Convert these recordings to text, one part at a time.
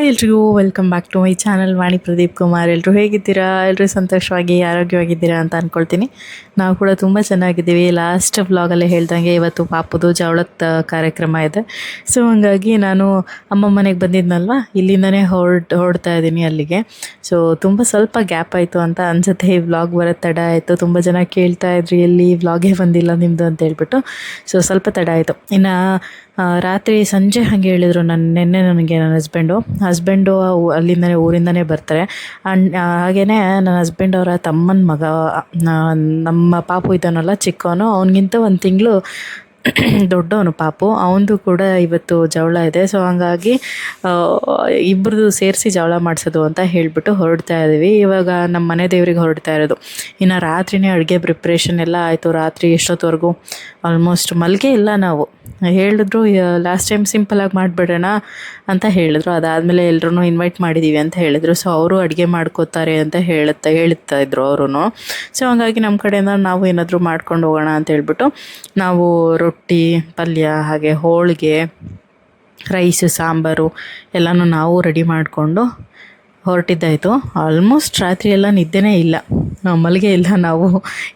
Hi ಎಲ್ರಿಗೂ welcome back to my channel Vani Pradeep Kumar. ಎಲ್ಲರೂ ಹೇಗಿದ್ದೀರಾ? ಎಲ್ಲರೂ ಸಂತೋಷವಾಗಿ ಆರೋಗ್ಯವಾಗಿದ್ದೀರಾ ಅಂತ ಅಂದ್ಕೊಳ್ತೀನಿ. ನಾವು ಕೂಡ ತುಂಬ ಚೆನ್ನಾಗಿದ್ದೀವಿ. ಲಾಸ್ಟ್ ವ್ಲಾಗಲ್ಲೇ ಹೇಳ್ದಂಗೆ ಇವತ್ತು ಪಾಪುದು ಜವಳದ ಕಾರ್ಯಕ್ರಮ ಇದೆ. ಸೊ ಹಂಗಾಗಿ ನಾನು ಅಮ್ಮ ಮನೆಗೆ ಬಂದಿದ್ನಲ್ವ, ಇಲ್ಲಿಂದನೇ ಹೊರಡ್ತಾ ಇದ್ದೀನಿ ಅಲ್ಲಿಗೆ. ಸೊ ತುಂಬ ಸ್ವಲ್ಪ ಗ್ಯಾಪ್ ಆಯಿತು ಅಂತ ಅನಿಸುತ್ತೆ. ಈ ವ್ಲಾಗ್ ಬರೋದು ತಡ ಆಯಿತು. ತುಂಬ ಜನ ಕೇಳ್ತಾ ಇದ್ರಿ, ಎಲ್ಲಿ ವ್ಲಾಗೇ ಬಂದಿಲ್ಲ ನಿಮ್ಮದು ಅಂತ ಹೇಳ್ಬಿಟ್ಟು. ಸೊ ಸ್ವಲ್ಪ ತಡ ಆಯಿತು. ಇನ್ನು ರಾತ್ರಿ ಸಂಜೆ ಹಾಗೆ ಹೇಳಿದರು ನಿನ್ನೆ ನನಗೆ ನನ್ನ ಹಸ್ಬೆಂಡು ಅಲ್ಲಿಂದನೇ ಊರಿಂದನೇ ಬರ್ತಾರೆ. ಹಾಗೆಯೇ ನನ್ನ ಹಸ್ಬೆಂಡ್ ಅವರ ತಮ್ಮನ ಮಗ, ನಮ್ಮ ಪಾಪು ಇದ್ದಾನಲ್ಲ ಚಿಕ್ಕವನು, ಅವನಿಗಿಂತ ಒಂದು ತಿಂಗಳು ದೊಡ್ಡವನು ಪಾಪು, ಅವನದು ಕೂಡ ಇವತ್ತು ಜವಳ ಇದೆ. ಸೊ ಹಂಗಾಗಿ ಇಬ್ಬರದು ಸೇರಿಸಿ ಜವಳ ಮಾಡಿಸೋದು ಅಂತ ಹೇಳಿಬಿಟ್ಟು ಹೊರಡ್ತಾ ಇದ್ದೀವಿ. ಇವಾಗ ನಮ್ಮ ಮನೆ ದೇವ್ರಿಗೆ ಹೊರಡ್ತಾ ಇರೋದು. ಇನ್ನು ರಾತ್ರಿನೇ ಅಡುಗೆ ಪ್ರಿಪ್ರೇಷನ್ ಎಲ್ಲ ಆಯಿತು. ರಾತ್ರಿ ಎಷ್ಟೊತ್ತವರೆಗೂ ಆಲ್ಮೋಸ್ಟ್ ಮಲ್ಗೆ ಇಲ್ಲ. ನಾವು ಹೇಳಿದ್ರು ಲಾಸ್ಟ್ ಟೈಮ್ ಸಿಂಪಲಾಗಿ ಮಾಡಿಬಿಡೋಣ ಅಂತ ಹೇಳಿದ್ರು. ಅದಾದಮೇಲೆ ಎಲ್ಲರೂ ಇನ್ವೈಟ್ ಮಾಡಿದ್ದೀವಿ ಅಂತ ಹೇಳಿದರು. ಸೊ ಅವರು ಅಡುಗೆ ಮಾಡ್ಕೋತಾರೆ ಅಂತ ಹೇಳ್ತಾ ಇದ್ರು ಅವರು. ಸೊ ಹಂಗಾಗಿ ನಮ್ಮ ಕಡೆಯಿಂದ ನಾವು ಏನಾದರೂ ಮಾಡ್ಕೊಂಡು ಹೋಗೋಣ ಅಂತ ಹೇಳ್ಬಿಟ್ಟು ನಾವು ರೊಟ್ಟಿ, ಪಲ್ಯ, ಹಾಗೆ ಹೋಳಿಗೆ, ರೈಸು, ಸಾಂಬಾರು ಎಲ್ಲನೂ ನಾವು ರೆಡಿ ಮಾಡಿಕೊಂಡು ಹೊರಟಿದ್ದಾಯಿತು. ಆಲ್ಮೋಸ್ಟ್ ರಾತ್ರಿ ಎಲ್ಲ ನಿದ್ದೆನೇ ಇಲ್ಲ, ಮಲಗೇ ಇಲ್ಲ. ನಾವು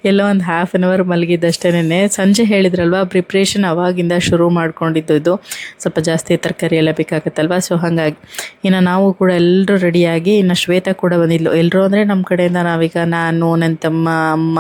ಎಲ್ಲೋ ಒಂದು ಹಾಫ್ ಆನ್ ಅವರ್ ಮಲಗಿದ್ದಷ್ಟೇನೆ. ಸಂಜೆ ಹೇಳಿದ್ರಲ್ವ, ಪ್ರಿಪ್ರೇಷನ್ ಅವಾಗಿಂದ ಶುರು ಮಾಡ್ಕೊಂಡಿದ್ದು. ಸ್ವಲ್ಪ ಜಾಸ್ತಿ ತರಕಾರಿ ಎಲ್ಲ ಬೇಕಾಗುತ್ತಲ್ವ. ಸೊ ಹಾಗಾಗಿ ಇನ್ನು ನಾವು ಕೂಡ ಎಲ್ಲರೂ ರೆಡಿಯಾಗಿ, ಇನ್ನು ಶ್ವೇತಾ ಕೂಡ ಬಂದಿದ್ಲು. ಎಲ್ಲರೂ ಅಂದರೆ ನಮ್ಮ ಕಡೆಯಿಂದ ನಾವೀಗ ನಾನು, ನನ್ನ ತಮ್ಮ, ಅಮ್ಮ,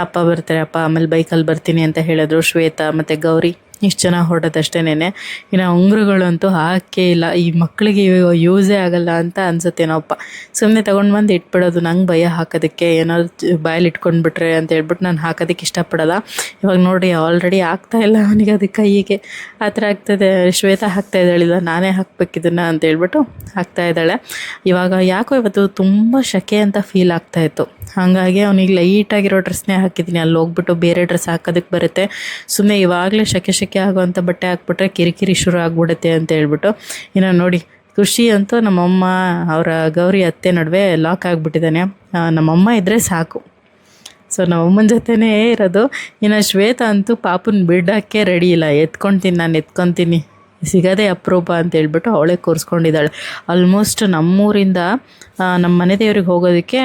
ಅಪ್ಪ ಬರ್ತಾರೆ. ಅಪ್ಪ ಆಮೇಲೆ ಬೈಕಲ್ಲಿ ಬರ್ತೀನಿ ಅಂತ ಹೇಳಿದ್ರು. ಶ್ವೇತಾ ಮತ್ತು ಗೌರಿ ಇಷ್ಟು ಜನ ಹೊರಟದಷ್ಟೇನೆ. ಇನ್ನು ಉಂಗುರಗಳಂತೂ ಹಾಕೇ ಇಲ್ಲ. ಈ ಮಕ್ಕಳಿಗೆ ಯೂಸೇ ಆಗಲ್ಲ ಅಂತ ಅನ್ಸುತ್ತೇನೋಪ್ಪ. ಸುಮ್ಮನೆ ತೊಗೊಂಡು ಬಂದು ಇಟ್ಬಿಡೋದು. ನಂಗೆ ಭಯ ಹಾಕೋದಕ್ಕೆ, ಏನಾದ್ರು ಬಾಯಲ್ಲಿ ಇಟ್ಕೊಂಡ್ಬಿಟ್ರೆ ಅಂತ ಹೇಳ್ಬಿಟ್ಟು ನಾನು ಹಾಕೋದಕ್ಕೆ ಇಷ್ಟಪಡೋಲ್ಲ. ಇವಾಗ ನೋಡಿ ಆಲ್ರೆಡಿ ಆಗ್ತಾಯಿಲ್ಲ ಅವನಿಗೆ, ಅದು ಕೈಯಿಗೆ ಆ ಥರ ಆಗ್ತದೆ. ಶ್ವೇತಾ ಹಾಕ್ತಾ ಇದ್ದಾಳಿಲ್ಲ, ನಾನೇ ಹಾಕ್ಬೇಕಿದ್ದನ್ನು ಅಂತ ಹೇಳ್ಬಿಟ್ಟು ಹಾಕ್ತಾ ಇದ್ದಾಳೆ. ಇವಾಗ ಯಾಕೋ ಇವತ್ತು ತುಂಬ ಶೆಕೆ ಅಂತ ಫೀಲ್ ಆಗ್ತಾಯಿತ್ತು. ಹಾಗಾಗಿ ಅವನಿಗೆ ಲೈಟಾಗಿರೋ ಡ್ರೆಸ್ನೇ ಹಾಕಿದ್ದೀನಿ. ಅಲ್ಲಿ ಹೋಗ್ಬಿಟ್ಟು ಬೇರೆ ಡ್ರೆಸ್ ಹಾಕೋದಕ್ಕೆ ಬರುತ್ತೆ. ಸುಮ್ಮನೆ ಇವಾಗಲೇ ಶೆಕೆ ಆಗುವಂಥ ಬಟ್ಟೆ ಹಾಕ್ಬಿಟ್ರೆ ಕಿರಿಕಿರಿ ಶುರು ಆಗಿಬಿಡುತ್ತೆ ಅಂತ ಹೇಳ್ಬಿಟ್ಟು. ಇನ್ನು ನೋಡಿ, ಖುಷಿ ಅಂತೂ ನಮ್ಮಮ್ಮ ಅವರ ಗೌರಿ ಅತ್ತೆ ನಡುವೆ ಲಾಕ್ ಆಗಿಬಿಟ್ಟಿದ್ದಾನೆ. ನಮ್ಮಮ್ಮ ಇದ್ದರೆ ಸಾಕು. ಸೊ ನಮ್ಮಮ್ಮನ ಜೊತೆನೇ ಇರೋದು. ಇನ್ನು ಶ್ವೇತಾ ಅಂತೂ ಪಾಪನ ಬಿಡೋಕ್ಕೆ ರೆಡಿ ಇಲ್ಲ. ನಾನು ಎತ್ಕೊತೀನಿ, ಸಿಗೋದೇ ಅಪರೂಪ ಅಂತ ಹೇಳ್ಬಿಟ್ಟು ಅವಳೇ ಕೂರಿಸ್ಕೊಂಡಿದ್ದಾಳೆ. ಆಲ್ಮೋಸ್ಟ್ ನಮ್ಮೂರಿಂದ ನಮ್ಮ ಮನೆ ದೇವ್ರಿಗೆ ಹೋಗೋದಕ್ಕೆ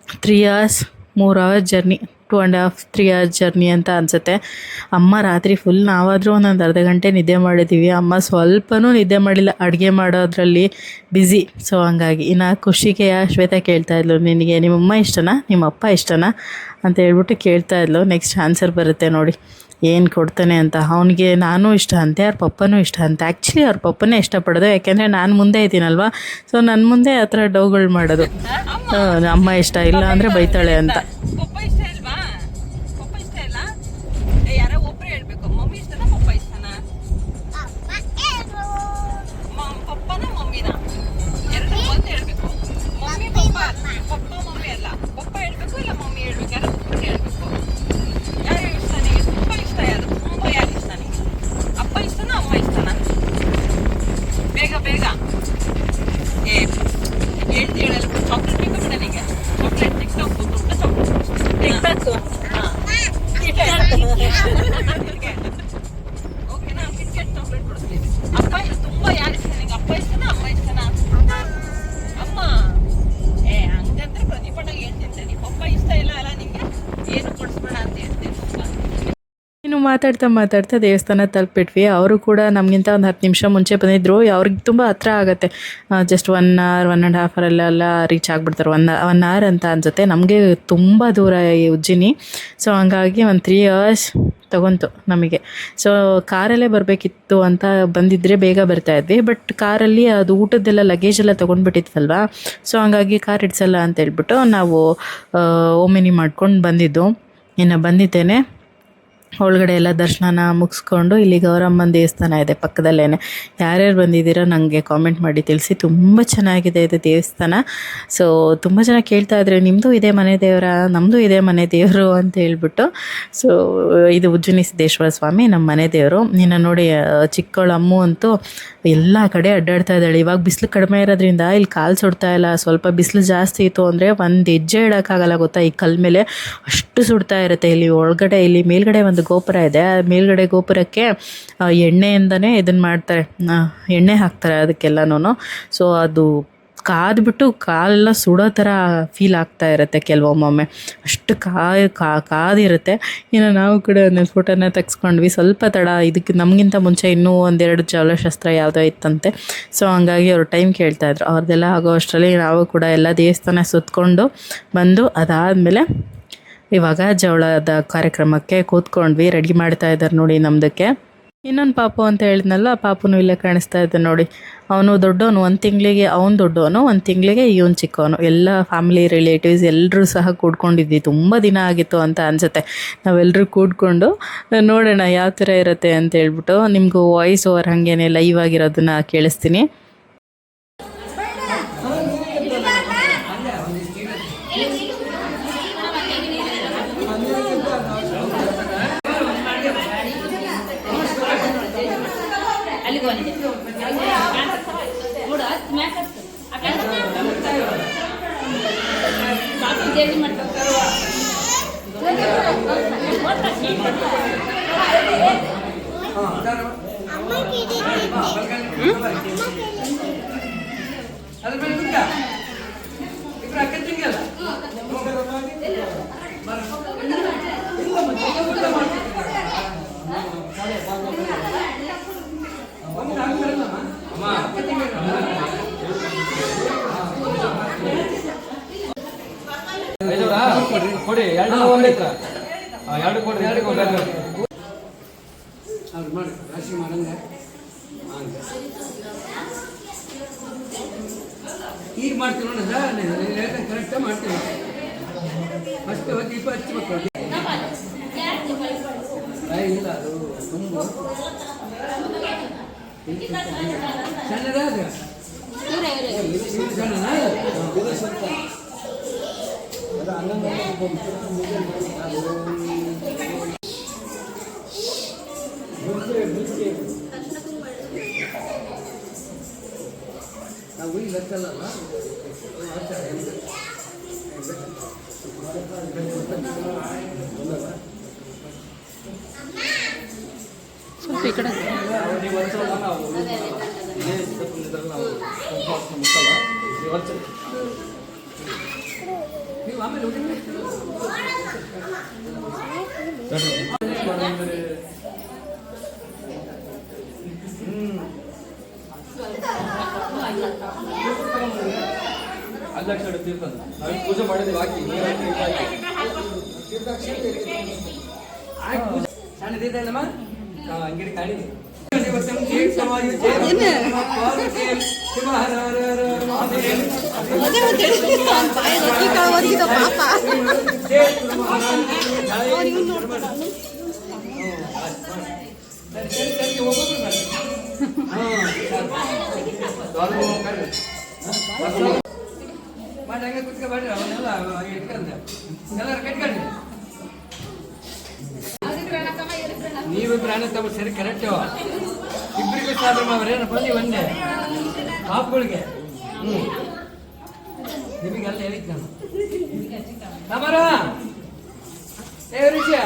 3 hours ಜರ್ನಿ, 2.5 3 hours ಜರ್ನಿ ಅಂತ ಅನಿಸುತ್ತೆ. ಅಮ್ಮ ರಾತ್ರಿ ಫುಲ್, ನಾವಾದರೂ ಒಂದೊಂದು ಅರ್ಧ ಗಂಟೆ ನಿದ್ದೆ ಮಾಡಿದ್ದೀವಿ. ಅಮ್ಮ ಸ್ವಲ್ಪನೂ ನಿದ್ದೆ ಮಾಡಿಲ್ಲ, ಅಡುಗೆ ಮಾಡೋದ್ರಲ್ಲಿ ಬ್ಯುಸಿ. ಸೊ ಹಂಗಾಗಿ ಇನ್ನು ಖುಷಿಗೆ ಶ್ವೇತಾ ಕೇಳ್ತಾಯಿದ್ಲು, ನಿನಗೆ ನಿಮ್ಮಮ್ಮ ಇಷ್ಟನಾ, ನಿಮ್ಮ ಅಪ್ಪ ಇಷ್ಟನಾ ಅಂತ ಹೇಳ್ಬಿಟ್ಟು ಕೇಳ್ತಾಯಿದ್ಲು. ನೆಕ್ಸ್ಟ್ ಆನ್ಸರ್ ಬರುತ್ತೆ ನೋಡಿ ಏನು ಕೊಡ್ತಾನೆ ಅಂತ. ಅವನಿಗೆ ನಾನು ಇಷ್ಟ ಅಂತೆ, ಅವ್ರ ಪಪ್ಪನೂ ಇಷ್ಟ ಅಂತೆ. ಆ್ಯಕ್ಚುಲಿ ಅವ್ರ ಪಪ್ಪನೇ ಇಷ್ಟಪಡೋದು, ಯಾಕೆಂದರೆ ನಾನು ಮುಂದೆ ಇದ್ದೀನಲ್ವ. ಸೊ ನನ್ನ ಮುಂದೆ ಆ ಥರ ಡೌಗಳು ಮಾಡೋದು, ಅಮ್ಮ ಇಷ್ಟ ಇಲ್ಲ ಅಂದರೆ ಬೈತಾಳೆ ಅಂತ. ಇನ್ನು ಮಾತಾಡ್ತಾ ದೇವಸ್ಥಾನ ತಲುಪಿಟ್ವಿ. ಅವರು ಕೂಡ ನಮಗಿಂತ ಒಂದು 10 ನಿಮಿಷ ಮುಂಚೆ ಬಂದಿದ್ದರು. ಅವ್ರಿಗೆ ತುಂಬ ಹತ್ರ ಆಗುತ್ತೆ. ಜಸ್ಟ್ 1 hour 1.5 hour ಅಲ್ಲೆಲ್ಲ ರೀಚ್ ಆಗಿಬಿಡ್ತಾರೆ. 1 hour ಅಂತ ಅನಿಸುತ್ತೆ. ನಮಗೆ ತುಂಬ ದೂರ ಈ ಉಜ್ಜಿನಿ. ಸೊ ಹಂಗಾಗಿ ಒಂದು 3 hours ತಗೊಂತು ನಮಗೆ. ಸೊ ಕಾರಲ್ಲೇ ಬರಬೇಕಿತ್ತು ಅಂತ ಬಂದಿದ್ದರೆ ಬೇಗ ಬರ್ತಾಯಿದ್ವಿ. ಬಟ್ ಕಾರಲ್ಲಿ ಅದು ಊಟದ್ದೆಲ್ಲ ಲಗೇಜ್ ಎಲ್ಲ ತೊಗೊಂಡ್ಬಿಟ್ಟಿದ್ವಲ್ವ. ಸೊ ಹಂಗಾಗಿ ಕಾರ್ ಇಡ್ಸಲ್ಲ ಅಂತ ಹೇಳ್ಬಿಟ್ಟು ನಾವು ಓಮಿನಿ ಮಾಡ್ಕೊಂಡು ಬಂದಿದ್ದು. ಇನ್ನು ಬಂದಿದ್ದೇನೆ, ಒಳಗಡೆ ಎಲ್ಲ ದರ್ಶನ ಮುಗಿಸ್ಕೊಂಡು ಇಲ್ಲಿ ಗೌರಮ್ಮನ ದೇವಸ್ಥಾನ ಇದೆ ಪಕ್ಕದಲ್ಲೇ. ಯಾರ್ಯಾರು ಬಂದಿದ್ದೀರೋ ನನಗೆ ಕಾಮೆಂಟ್ ಮಾಡಿ ತಿಳಿಸಿ. ತುಂಬ ಚೆನ್ನಾಗಿದೆ ಇದು ದೇವಸ್ಥಾನ. ಸೊ ತುಂಬ ಜನ ಕೇಳ್ತಾ ಇದ್ರೆ, ನಿಮ್ಮದು ಇದೇ ಮನೆ ದೇವರ, ನಮ್ಮದು ಇದೇ ಮನೆ ದೇವರು ಅಂತ ಹೇಳ್ಬಿಟ್ಟು. ಸೊ ಇದು ಉಜ್ಜಿನಿ ಸಿದ್ದೇಶ್ವರ ಸ್ವಾಮಿ ನಮ್ಮ ಮನೆ ದೇವರು. ಇನ್ನು ನೋಡಿ, ಚಿಕ್ಕವಳ ಅಮ್ಮು ಅಂತೂ ಎಲ್ಲ ಕಡೆ ಅಡ್ಡಾಡ್ತಾ ಇದ್ದಾಳೆ. ಇವಾಗ ಬಿಸಿಲು ಕಡಿಮೆ ಇರೋದ್ರಿಂದ ಇಲ್ಲಿ ಕಾಲು ಸುಡ್ತಾ ಇಲ್ಲ. ಸ್ವಲ್ಪ ಬಿಸಿಲು ಜಾಸ್ತಿ ಇತ್ತು ಅಂದರೆ ಒಂದು ಹೆಜ್ಜೆ ಇಡೋಕ್ಕಾಗಲ್ಲ ಗೊತ್ತಾ, ಈ ಕಲ್ ಮೇಲೆ ಅಷ್ಟು ಸುಡ್ತಾ ಇರುತ್ತೆ. ಇಲ್ಲಿ ಒಳಗಡೆ, ಇಲ್ಲಿ ಮೇಲ್ಗಡೆ ಒಂದು ಒಂದು ಗೋಪುರ ಇದೆ. ಮೇಲ್ಗಡೆ ಗೋಪುರಕ್ಕೆ ಎಣ್ಣೆಯಿಂದನೇ ಇದನ್ನು ಮಾಡ್ತಾರೆ, ಎಣ್ಣೆ ಹಾಕ್ತಾರೆ ಅದಕ್ಕೆಲ್ಲನೂ. ಸೊ ಅದು ಕಾದ್ಬಿಟ್ಟು ಕಾಲೆಲ್ಲ ಸುಡೋ ಥರ ಫೀಲ್ ಆಗ್ತಾ ಇರುತ್ತೆ ಕೆಲವೊಮ್ಮೊಮ್ಮೆ, ಅಷ್ಟು ಕಾದಿರುತ್ತೆ. ಇನ್ನು ನಾವು ಕೂಡ ಒಂದೊಂದು ಫೋಟೋನ ತೆಗೆಸ್ಕೊಂಡ್ವಿ. ಸ್ವಲ್ಪ ತಡ, ಇದಕ್ಕೆ ನಮಗಿಂತ ಮುಂಚೆ ಇನ್ನೂ ಒಂದೆರಡು ಜಲಶಾಸ್ತ್ರ ಯಾವುದೋ ಇತ್ತಂತೆ. ಸೊ ಹಂಗಾಗಿ ಅವರು ಟೈಮ್ ಕೇಳ್ತಾಯಿದ್ರು. ಅವ್ರದ್ದೆಲ್ಲ ಆಗೋ ಅಷ್ಟರಲ್ಲಿ ನಾವು ಕೂಡ ಎಲ್ಲ ದೇವಸ್ಥಾನ ಸುತ್ತಕೊಂಡು ಬಂದು ಅದಾದಮೇಲೆ ಇವಾಗ ಜವಳದ ಕಾರ್ಯಕ್ರಮಕ್ಕೆ ಕೂತ್ಕೊಂಡ್ವಿ. ರೆಡಿ ಮಾಡ್ತಾ ಇದ್ದಾರೆ ನೋಡಿ ನಮ್ಮದಕ್ಕೆ. ಇನ್ನೊಂದು ಪಾಪು ಅಂತ ಹೇಳಿದ್ನಲ್ಲ, ಪಾಪುನು ಇಲ್ಲೇ ಕಾಣಿಸ್ತಾ ಇದ್ದ ನೋಡಿ. ಅವನು ದೊಡ್ಡವನು, 1 ತಿಂಗಳಿಗೆ ಅವನು ದೊಡ್ಡವನು, 1 ತಿಂಗಳಿಗೆ ಇವನು ಚಿಕ್ಕವನು. ಎಲ್ಲ ಫ್ಯಾಮಿಲಿ ರಿಲೇಟಿವ್ಸ್ ಎಲ್ಲರೂ ಸಹ ಕೂಡ್ಕೊಂಡಿದ್ವಿ. ತುಂಬ ದಿನ ಆಗಿತ್ತು ಅಂತ ಅನಿಸುತ್ತೆ. ನಾವೆಲ್ಲರೂ ಕೂಡ್ಕೊಂಡು ನೋಡೋಣ ಯಾವ ಥರ ಇರುತ್ತೆ ಅಂತ ಹೇಳ್ಬಿಟ್ಟು ನಿಮಗೂ ವಾಯ್ಸ್ ಓವರ್ ಹಾಗೇನೆ ಲೈವ್ ಆಗಿರೋದನ್ನ ಕೇಳಿಸ್ತೀನಿ. ಕೊಡಿ, 2 ಕೊಡ್ರಿ, 2 ಕೊಡ್ರಿ. ಅವ್ರು ಮಾಡಿ ರಾಶಿ ಮಾಡಂಗೆ ಈಗ ಮಾಡ್ತೀವಿ ನೋಡಿದ, ಕರೆಕ್ಟಾಗಿ ಮಾಡ್ತೀವಿ. ಫಸ್ಟ್ ದೀಪ ಹಚ್ಬೇಕು. ಇಲ್ಲ ಅದು ತುಂಬ ಸಣ್ಣದ ಸಣ್ಣನಾ ನಾವು ಈಗ ಹಚ್ಚಲ್ಲ. ಸ್ವಲ್ಪ ಈ ಕಡೆ ನೀವು ಆಮೇಲೆ ಅಲ್ಲಕ್ಷಣ ತೀರ್ಥ ನಾವು ಪೂಜೆ ಮಾಡಿದ್ದೀವಿ. ಹಾಕಿ ಸಣ್ಣದಿದ್ದಲ್ಲಮ್ಮ ಅಂಗಡಿ ಕಾಣಿ ಮಾಡಿ ಹಂಗೆ ಕುತ್ಕೊಬೇಡ್ರಿ. ಅವನ್ನೆಲ್ಲ ಇಟ್ಕೊಂಡೆ ಎಲ್ಲರೂ ಕಟ್ಕೊಂಡ್ರಿ. ನೀವಿಬ್ರು ಅಣ್ಣ ತಮ್ಮ ಸರಿ ಕರೆಕ್ಟು. ಇಬ್ಬರಿಗೂ ಸಾಧ್ರ ಅವ್ರೇನು ಬಂದು ಒಂದೇ ಪಾಪುಗಳಿಗೆ. ನಿಮಗೆಲ್ಲ ಹೇಳಿದ್ದು ನಾನು ತಮರ ವಿಷಯ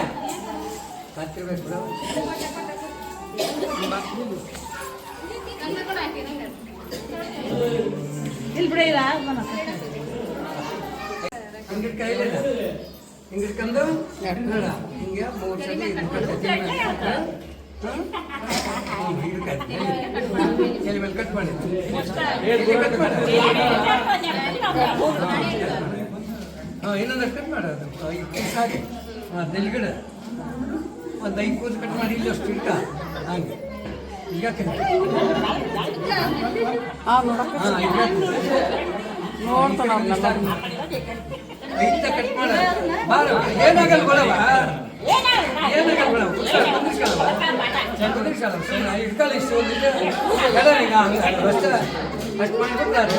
ಹತ್ತಿರ್ಬೇಕು ಬಿಡ. ಹಿಂಗಿಟ್ ಕೈಲಿಲ್ಲ, ಹಿಂಗಿಟ್ಕೊಂಡು ನೋಡ ಹಿಂಗೆ 3 ಸಲ ಎಲ್ಲಿ ಮೇಲೆ ಕಟ್ ಮಾಡಿ ಇನ್ನೊಂದಷ್ಟು ಕಟ್ ಮಾಡೋದು ಸಾಕು. ನೆಲ್ಗಿಡ ಒಂದು 5 ಕೂಸು ಕಟ್ ಮಾಡಿ ಇಲ್ಲಿ ಅಷ್ಟು ಇಟ್ಟ ಹಂಗೆ ಈಗ ಐತ ಕಟ್ ಮಾಡ ಬಾರ ಏನಾಗಲ್ಲ ಕೊಡವ ಏನಾಗಲ್ಲ ಕೊಡವ ಇಟ್ಕೊಳ್ಳಿ ಇಷ್ಟು ಈಗ ಅಷ್ಟು ಅಷ್ಟು ಮಾಡಿಬಿಡ್ತಾರೆ.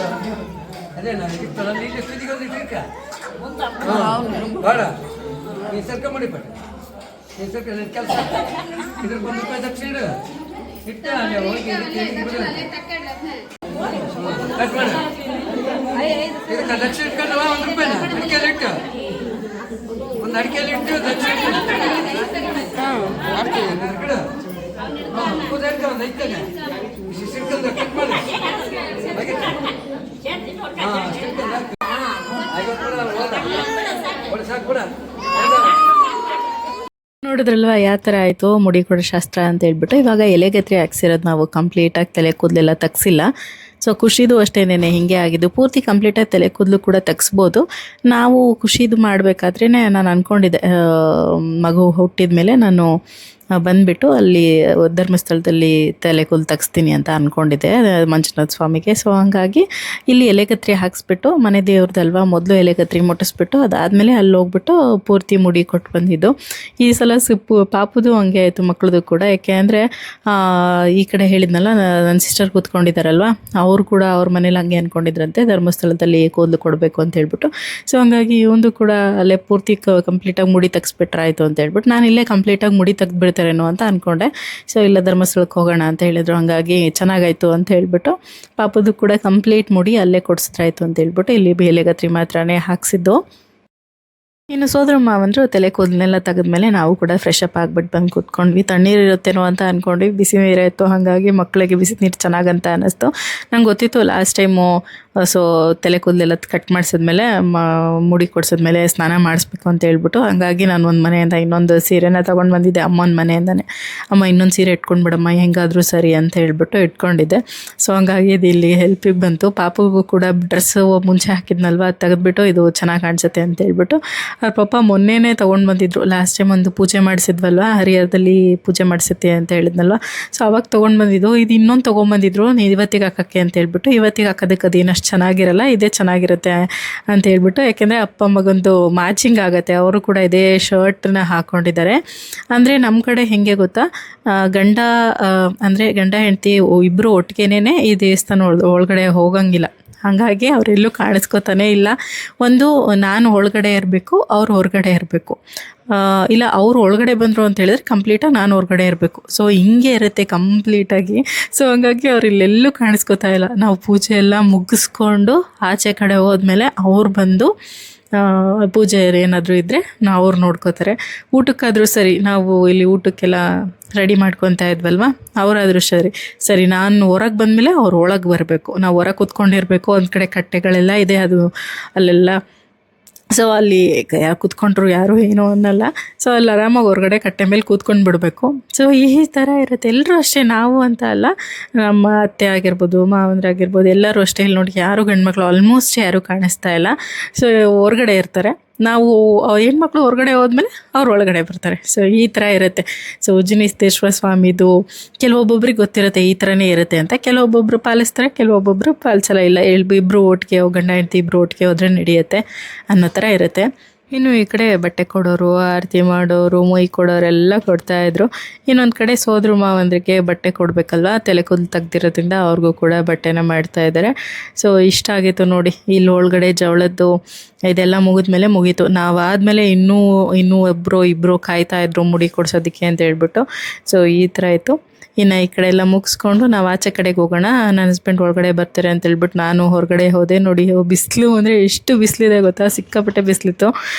ಅದೇ ನಾನು ಇರ್ತಲ್ಲ ನೀನು ಸ್ಥಿತಿಗೊಂದು ಇಟ್ಟಿರ್ಕ ಬೇಡ ನೀ ಸರ್ಕ ಮಾಡಿಬಿಟ್ಟು ನೀನು ಸರ್ಕ ಕೆಲಸ ಇದ್ರ 1 ರೂಪಾಯಿ ದಕ್ಷಿಣ ಇಟ್ಟ ಹೋಗಿ ಕಟ್ ಮಾಡ ಇದಕ್ಕೆ ದಕ್ಷಿಣ ಇಟ್ಕೊಂಡು 1 ರೂಪಾಯಿನ ಅಡಿಕೆಯಲ್ಲಿ ಇಟ್ಟು ಒಂದು ಅಡಿಕೆಯಲ್ಲಿ ಇಟ್ಟು ದಕ್ಷಿಣ ನೋಡಿದ್ರಲ್ವ ಯಾವ ಥರ ಆಯಿತು ಮುಡಿ ಕೊಡೋ ಶಾಸ್ತ್ರ ಅಂತ ಹೇಳ್ಬಿಟ್ಟು. ಇವಾಗ ಎಲೆಗತ್ರಿ ಹಾಕ್ಸಿರೋದು ನಾವು ಕಂಪ್ಲೀಟಾಗಿ ತಲೆ ಕೂದಲೆಲ್ಲ ತೆಗ್ಸಿಲ್ಲ. ಸೊ ಖುಷಿದು ಅಷ್ಟೇನೆ ಹಿಂಗೆ ಆಗಿದ್ದು, ಪೂರ್ತಿ ಕಂಪ್ಲೀಟಾಗಿ ತಲೆ ಕೂದಲು ಕೂಡ ತೆಗ್ಸ್ಬೋದು. ನಾವು ಖುಷಿದು ಮಾಡಬೇಕಾದ್ರೇ ನಾನು ಅಂದ್ಕೊಂಡಿದ್ದೆ ಮಗು ಹುಟ್ಟಿದ ಮೇಲೆ ನಾನು ಬಂದುಬಿಟ್ಟು ಅಲ್ಲಿ ಧರ್ಮಸ್ಥಳದಲ್ಲಿ ತಲೆ ಕೂದಲು ತೆಗಿಸ್ತೀನಿ ಅಂತ ಅಂದ್ಕೊಂಡಿದ್ದೆ ಮಂಜುನಾಥ ಸ್ವಾಮಿಗೆ. ಸೊ ಹಂಗಾಗಿ ಇಲ್ಲಿ ಎಲೆಗತ್ರಿ ಹಾಕ್ಸ್ಬಿಟ್ಟು, ಮನೆ ದೇವ್ರದಲ್ವ, ಮೊದಲು ಎಲೆಗತ್ರಿ ಮುಟ್ಟಿಸ್ಬಿಟ್ಟು ಅದಾದಮೇಲೆ ಅಲ್ಲಿ ಹೋಗ್ಬಿಟ್ಟು ಪೂರ್ತಿ ಮುಡಿ ಕೊಟ್ಟು ಬಂದಿದ್ದು. ಈ ಸಲ ಪಾಪುದು ಹಂಗೆ ಆಯಿತು, ಮಕ್ಕಳದು ಕೂಡ. ಯಾಕೆ ಅಂದರೆ ಈ ಕಡೆ ಹೇಳಿದ್ನಲ್ಲ, ನನ್ನ ಸಿಸ್ಟರ್ ಕೂತ್ಕೊಂಡಿದ್ದಾರಲ್ವ, ಅವರು ಕೂಡ ಅವ್ರ ಮನೇಲಿ ಹಂಗೆ ಅಂದ್ಕೊಂಡಿದ್ರಂತೆ ಧರ್ಮಸ್ಥಳದಲ್ಲಿ ಕೂದಲು ಕೊಡಬೇಕು ಅಂತ ಹೇಳ್ಬಿಟ್ಟು. ಸೊ ಹಂಗಾಗಿ ಇವಂದು ಕೂಡ ಅಲ್ಲೇ ಪೂರ್ತಿ ಕಂಪ್ಲೀಟಾಗಿ ಮುಡಿ ತೆಗ್ಸ್ಬಿಟ್ರಾಯ್ತು ಅಂತ ಹೇಳ್ಬಿಟ್ಟು ನಾನು ಇಲ್ಲೇ ಕಂಪ್ಲೀಟಾಗಿ ಮುಡಿ ತೆಗ್ದುಬಿಡ್ತಾರೇನೋ ಅಂತ ಅಂದ್ಕೊಂಡೆ. ಸೊ ಇಲ್ಲ, ಧರ್ಮಸ್ಥಳಕ್ಕೆ ಹೋಗೋಣ ಅಂತ ಹೇಳಿದ್ರು. ಹಂಗಾಗಿ ಚೆನ್ನಾಗಾಯಿತು ಅಂತ ಹೇಳ್ಬಿಟ್ಟು ಪಾಪದು ಕೂಡ ಕಂಪ್ಲೀಟ್ ಮುಡಿ ಅಲ್ಲೇ ಕೊಡಿಸಿದ್ರಾಯ್ತು ಅಂತ ಹೇಳ್ಬಿಟ್ಟು ಇಲ್ಲಿ ಬೇಲೆಗತ್ರಿ ಮಾತ್ರನೇ ಹಾಕ್ಸಿದ್ದು. ಇನ್ನು ಸೋದರ ಮಾವಂದರು ತಲೆ ಕೂದಲನ್ನೆಲ್ಲ ತೆಗೆದ್ಮೇಲೆ ನಾವು ಕೂಡ ಫ್ರೆಶ್ ಅಪ್ ಆಗಿಬಿಟ್ಟು ಬಂದು ಕೂತ್ಕೊಂಡ್ವಿ. ತಣ್ಣೀರು ಇರುತ್ತೇನೋ ಅಂತ ಅಂದ್ಕೊಂಡ್ವಿ, ಬಿಸಿ ನೀರು ಇತ್ತು. ಹಾಗಾಗಿ ಮಕ್ಕಳಿಗೆ ಬಿಸಿ ನೀರು ಚೆನ್ನಾಗಂತ ಅನ್ನಿಸ್ತು. ನಂಗೆ ಗೊತ್ತಿತ್ತು ಲಾಸ್ಟ್ ಟೈಮು ಸೊ ತಲೆ ಕೂದಲೆಲ್ಲ ಕಟ್ ಮಾಡಿಸಿದ್ಮೇಲೆ ಮುಡಿ ಕೊಡಿಸಿದ್ಮೇಲೆ ಸ್ನಾನ ಮಾಡಿಸ್ಬೇಕು ಅಂತ ಹೇಳ್ಬಿಟ್ಟು. ಹಾಗಾಗಿ ನಾನು ಒಂದು ಮನೆಯಿಂದ ಇನ್ನೊಂದು ಸೀರೆನ ತೊಗೊಂಡು ಬಂದಿದ್ದೆ, ಅಮ್ಮನ ಮನೆಯಿಂದನೇ. ಅಮ್ಮ ಇನ್ನೊಂದು ಸೀರೆ ಇಟ್ಕೊಂಡು ಬಿಡಮ್ಮ ಹೆಂಗಾದರೂ ಸರಿ ಅಂತ ಹೇಳ್ಬಿಟ್ಟು ಇಟ್ಕೊಂಡಿದ್ದೆ. ಸೊ ಹಂಗಾಗಿ ಇದು ಇಲ್ಲಿ ಹೆಲ್ಪಿಗೆ ಬಂತು. ಪಾಪಗೂ ಕೂಡ ಡ್ರೆಸ್ಸು ಮುಂಚೆ ಹಾಕಿದ್ನಲ್ವ, ಅದು ತೆಗೆದ್ಬಿಟ್ಟು ಇದು ಚೆನ್ನಾಗಿ ಕಾಣಿಸುತ್ತೆ ಅಂತ ಹೇಳ್ಬಿಟ್ಟು ಅವ್ರ ಪಾಪ ಮೊನ್ನೆನೇ ತೊಗೊಂಡು ಬಂದಿದ್ರು. ಲಾಸ್ಟ್ ಟೈಮ್ ಒಂದು ಪೂಜೆ ಮಾಡಿಸಿದ್ವಲ್ವ, ಹರಿಹರದಲ್ಲಿ ಪೂಜೆ ಮಾಡಿಸುತ್ತೆ ಅಂತ ಹೇಳಿದ್ನಲ್ವ, ಸೊ ಅವಾಗ ತೊಗೊಂಡು ಬಂದಿದ್ದು. ಇದು ಇನ್ನೊಂದು ತೊಗೊಂಬಂದಿದ್ರು ಇವತ್ತಿಗೆ ಹಾಕೋಕ್ಕೆ ಅಂತ ಹೇಳ್ಬಿಟ್ಟು. ಇವತ್ತಿಗೆ ಹಾಕೋದಕ್ಕೆ ಅದೇನಷ್ಟು ಚೆನ್ನಾಗಿರಲ್ಲ, ಇದೇ ಚೆನ್ನಾಗಿರುತ್ತೆ ಅಂತ ಹೇಳ್ಬಿಟ್ಟು. ಯಾಕೆಂದರೆ ಅಪ್ಪ ಮಗಂದು ಮ್ಯಾಚಿಂಗ್ ಆಗುತ್ತೆ. ಅವರು ಕೂಡ ಇದೇ ಶರ್ಟ್ನ ಹಾಕ್ಕೊಂಡಿದ್ದಾರೆ. ಅಂದರೆ ನಮ್ಮ ಕಡೆ ಹೆಂಗೆ ಗೊತ್ತಾ, ಗಂಡ ಹೆಂಡತಿ ಇಬ್ಬರು ಒಟ್ಟಿಗೆನೇ ಈ ದೇವಸ್ಥಾನ ಒಳಗಡೆ ಹೋಗಂಗಿಲ್ಲ. ಹಾಗಾಗಿ ಅವರೆಲ್ಲೂ ಕಾಣಿಸ್ಕೋತಾನೆ ಇಲ್ಲ. ಒಂದು ನಾನು ಒಳಗಡೆ ಇರಬೇಕು, ಅವ್ರು ಹೊರಗಡೆ ಇರಬೇಕು. ಇಲ್ಲ ಅವ್ರು ಒಳಗಡೆ ಬಂದರು ಅಂತ ಹೇಳಿದ್ರೆ ಕಂಪ್ಲೀಟಾಗಿ ನಾನು ಹೊರಗಡೆ ಇರಬೇಕು. ಸೊ ಹಿಂಗೆ ಇರುತ್ತೆ ಕಂಪ್ಲೀಟಾಗಿ. ಸೊ ಹಂಗಾಗಿ ಅವ್ರು ಇಲ್ಲೆಲ್ಲೂ ಕಾಣಿಸ್ಕೋತಾ ಇಲ್ಲ. ನಾವು ಪೂಜೆ ಎಲ್ಲ ಮುಗಿಸ್ಕೊಂಡು ಆಚೆ ಕಡೆ ಹೋದ್ಮೇಲೆ ಅವ್ರು ಬಂದು ಪೂಜೆ ಏನಾದರೂ ಇದ್ದರೆ ಅವ್ರು ನೋಡ್ಕೋತಾರೆ. ಊಟಕ್ಕಾದರೂ ಸರಿ, ನಾವು ಇಲ್ಲಿ ಊಟಕ್ಕೆಲ್ಲ ರೆಡಿ ಮಾಡ್ಕೊತಾ ಇದ್ವಲ್ವ, ಅವರಾದರೂ ಸರಿ ನಾನು ಹೊರಗೆ ಬಂದಮೇಲೆ ಅವ್ರು ಒಳಗೆ ಬರಬೇಕು. ನಾವು ಹೊರಗೆ ಕೂತ್ಕೊಂಡಿರಬೇಕು. ಒಂದು ಕಡೆ ಕಟ್ಟೆಗಳೆಲ್ಲ ಇದೆ, ಅದು ಅಲ್ಲೆಲ್ಲ. ಸೊ ಅಲ್ಲಿ ಯಾರು ಕೂತ್ಕೊಂಡ್ರು ಯಾರು ಏನೋ ಅನ್ನಲ್ಲ. ಸೊ ಅಲ್ಲಿ ಆರಾಮಾಗಿ ಹೊರಗಡೆ ಕಟ್ಟೆ ಮೇಲೆ ಕೂತ್ಕೊಂಡು ಬಿಡಬೇಕು. ಸೊ ಈ ಥರ ಇರುತ್ತೆ. ಎಲ್ಲರೂ ಅಷ್ಟೇ, ನಾವು ಅಂತ ಅಲ್ಲ, ನಮ್ಮ ಅತ್ತೆ ಆಗಿರ್ಬೋದು, ಮಾವಂದ್ರಾಗಿರ್ಬೋದು, ಎಲ್ಲರೂ ಅಷ್ಟೇ. ಇಲ್ಲಿ ನೋಡಿ ಯಾರು ಗಂಡ್ಮಕ್ಳು ಆಲ್ಮೋಸ್ಟ್ ಯಾರೂ ಕಾಣಿಸ್ತಾ ಇಲ್ಲ. ಸೊ ಹೊರಗಡೆ ಇರ್ತಾರೆ. ನಾವು ಹೆಣ್ಮಕ್ಳು ಹೊರಗಡೆ ಹೋದ್ಮೇಲೆ ಅವ್ರು ಒಳಗಡೆ ಬರ್ತಾರೆ. ಸೊ ಈ ಥರ ಇರುತ್ತೆ. ಸೊ ಉಜ್ಜಿನಿಸ್ತೇಶ್ವರ ಸ್ವಾಮಿದು ಕೆಲವೊಬ್ಬೊಬ್ರಿಗೆ ಗೊತ್ತಿರುತ್ತೆ ಈ ಥರನೇ ಇರುತ್ತೆ ಅಂತ. ಕೆಲವೊಬ್ಬೊಬ್ಬರು ಪಾಲಿಸ್ತಾರೆ, ಕೆಲವೊಬ್ಬೊಬ್ಬರು ಪಾಲಿಸಲ್ಲ. ಇಲ್ಲ ಇಬ್ಬರು ಒಟ್ಟಿಗೆ, ಗಂಡ ಹೆಂಡತಿ ಇಬ್ಬರು ಒಟ್ಟಿಗೆ ಹೋದರೆ ನಡೆಯುತ್ತೆ ಅನ್ನೋ ಥರ ಇರುತ್ತೆ. ಇನ್ನು ಈ ಕಡೆ ಬಟ್ಟೆ ಕೊಡೋರು, ಆರತಿ ಮಾಡೋರು, ಮೊಯ್ ಕೊಡೋರೆಲ್ಲ ಕೊಡ್ತಾಯಿದ್ರು. ಇನ್ನೊಂದು ಕಡೆ ಸೋದರ ಮಾವಂದ್ರಿಗೆ ಬಟ್ಟೆ ಕೊಡಬೇಕಲ್ವ, ತಲೆ ಕೂದಲು ತೆಗ್ದಿರೋದ್ರಿಂದ ಅವ್ರಿಗೂ ಕೂಡ ಬಟ್ಟೆನ ಮಾಡ್ತಾಯಿದ್ದಾರೆ. ಸೊ ಇಷ್ಟ ಆಗಿತ್ತು ನೋಡಿ. ಇಲ್ಲಿ ಒಳಗಡೆ ಜವಳದ್ದು ಇದೆಲ್ಲ ಮುಗಿದ್ಮೇಲೆ ಮುಗೀತು. ನಾವು ಆದಮೇಲೆ ಇನ್ನೂ ಇಬ್ಬರು ಕಾಯ್ತಾಯಿದ್ರು ಮುಡಿ ಕೊಡ್ಸೋದಕ್ಕೆ ಅಂತ ಹೇಳ್ಬಿಟ್ಟು. ಸೊ ಈ ಥರ ಇತ್ತು. ಇನ್ನು ಈ ಕಡೆ ಎಲ್ಲ ಮುಗಿಸ್ಕೊಂಡು ನಾವು ಆಚೆ ಕಡೆಗೆ ಹೋಗೋಣ, ನನ್ನ ಹಸ್ಬೆಂಡ್ ಒಳಗಡೆ ಬರ್ತಾರೆ ಅಂತ ಹೇಳ್ಬಿಟ್ಟು ನಾನು ಹೊರಗಡೆ ಹೋದೆ. ನೋಡಿ ಬಿಸಿಲು ಅಂದರೆ ಎಷ್ಟು ಬಿಸಿಲಿದೆ ಗೊತ್ತಾ, ಸಿಕ್ಕಾಪಟ್ಟೆ ಬಿಸಿಲಿತ್ತು.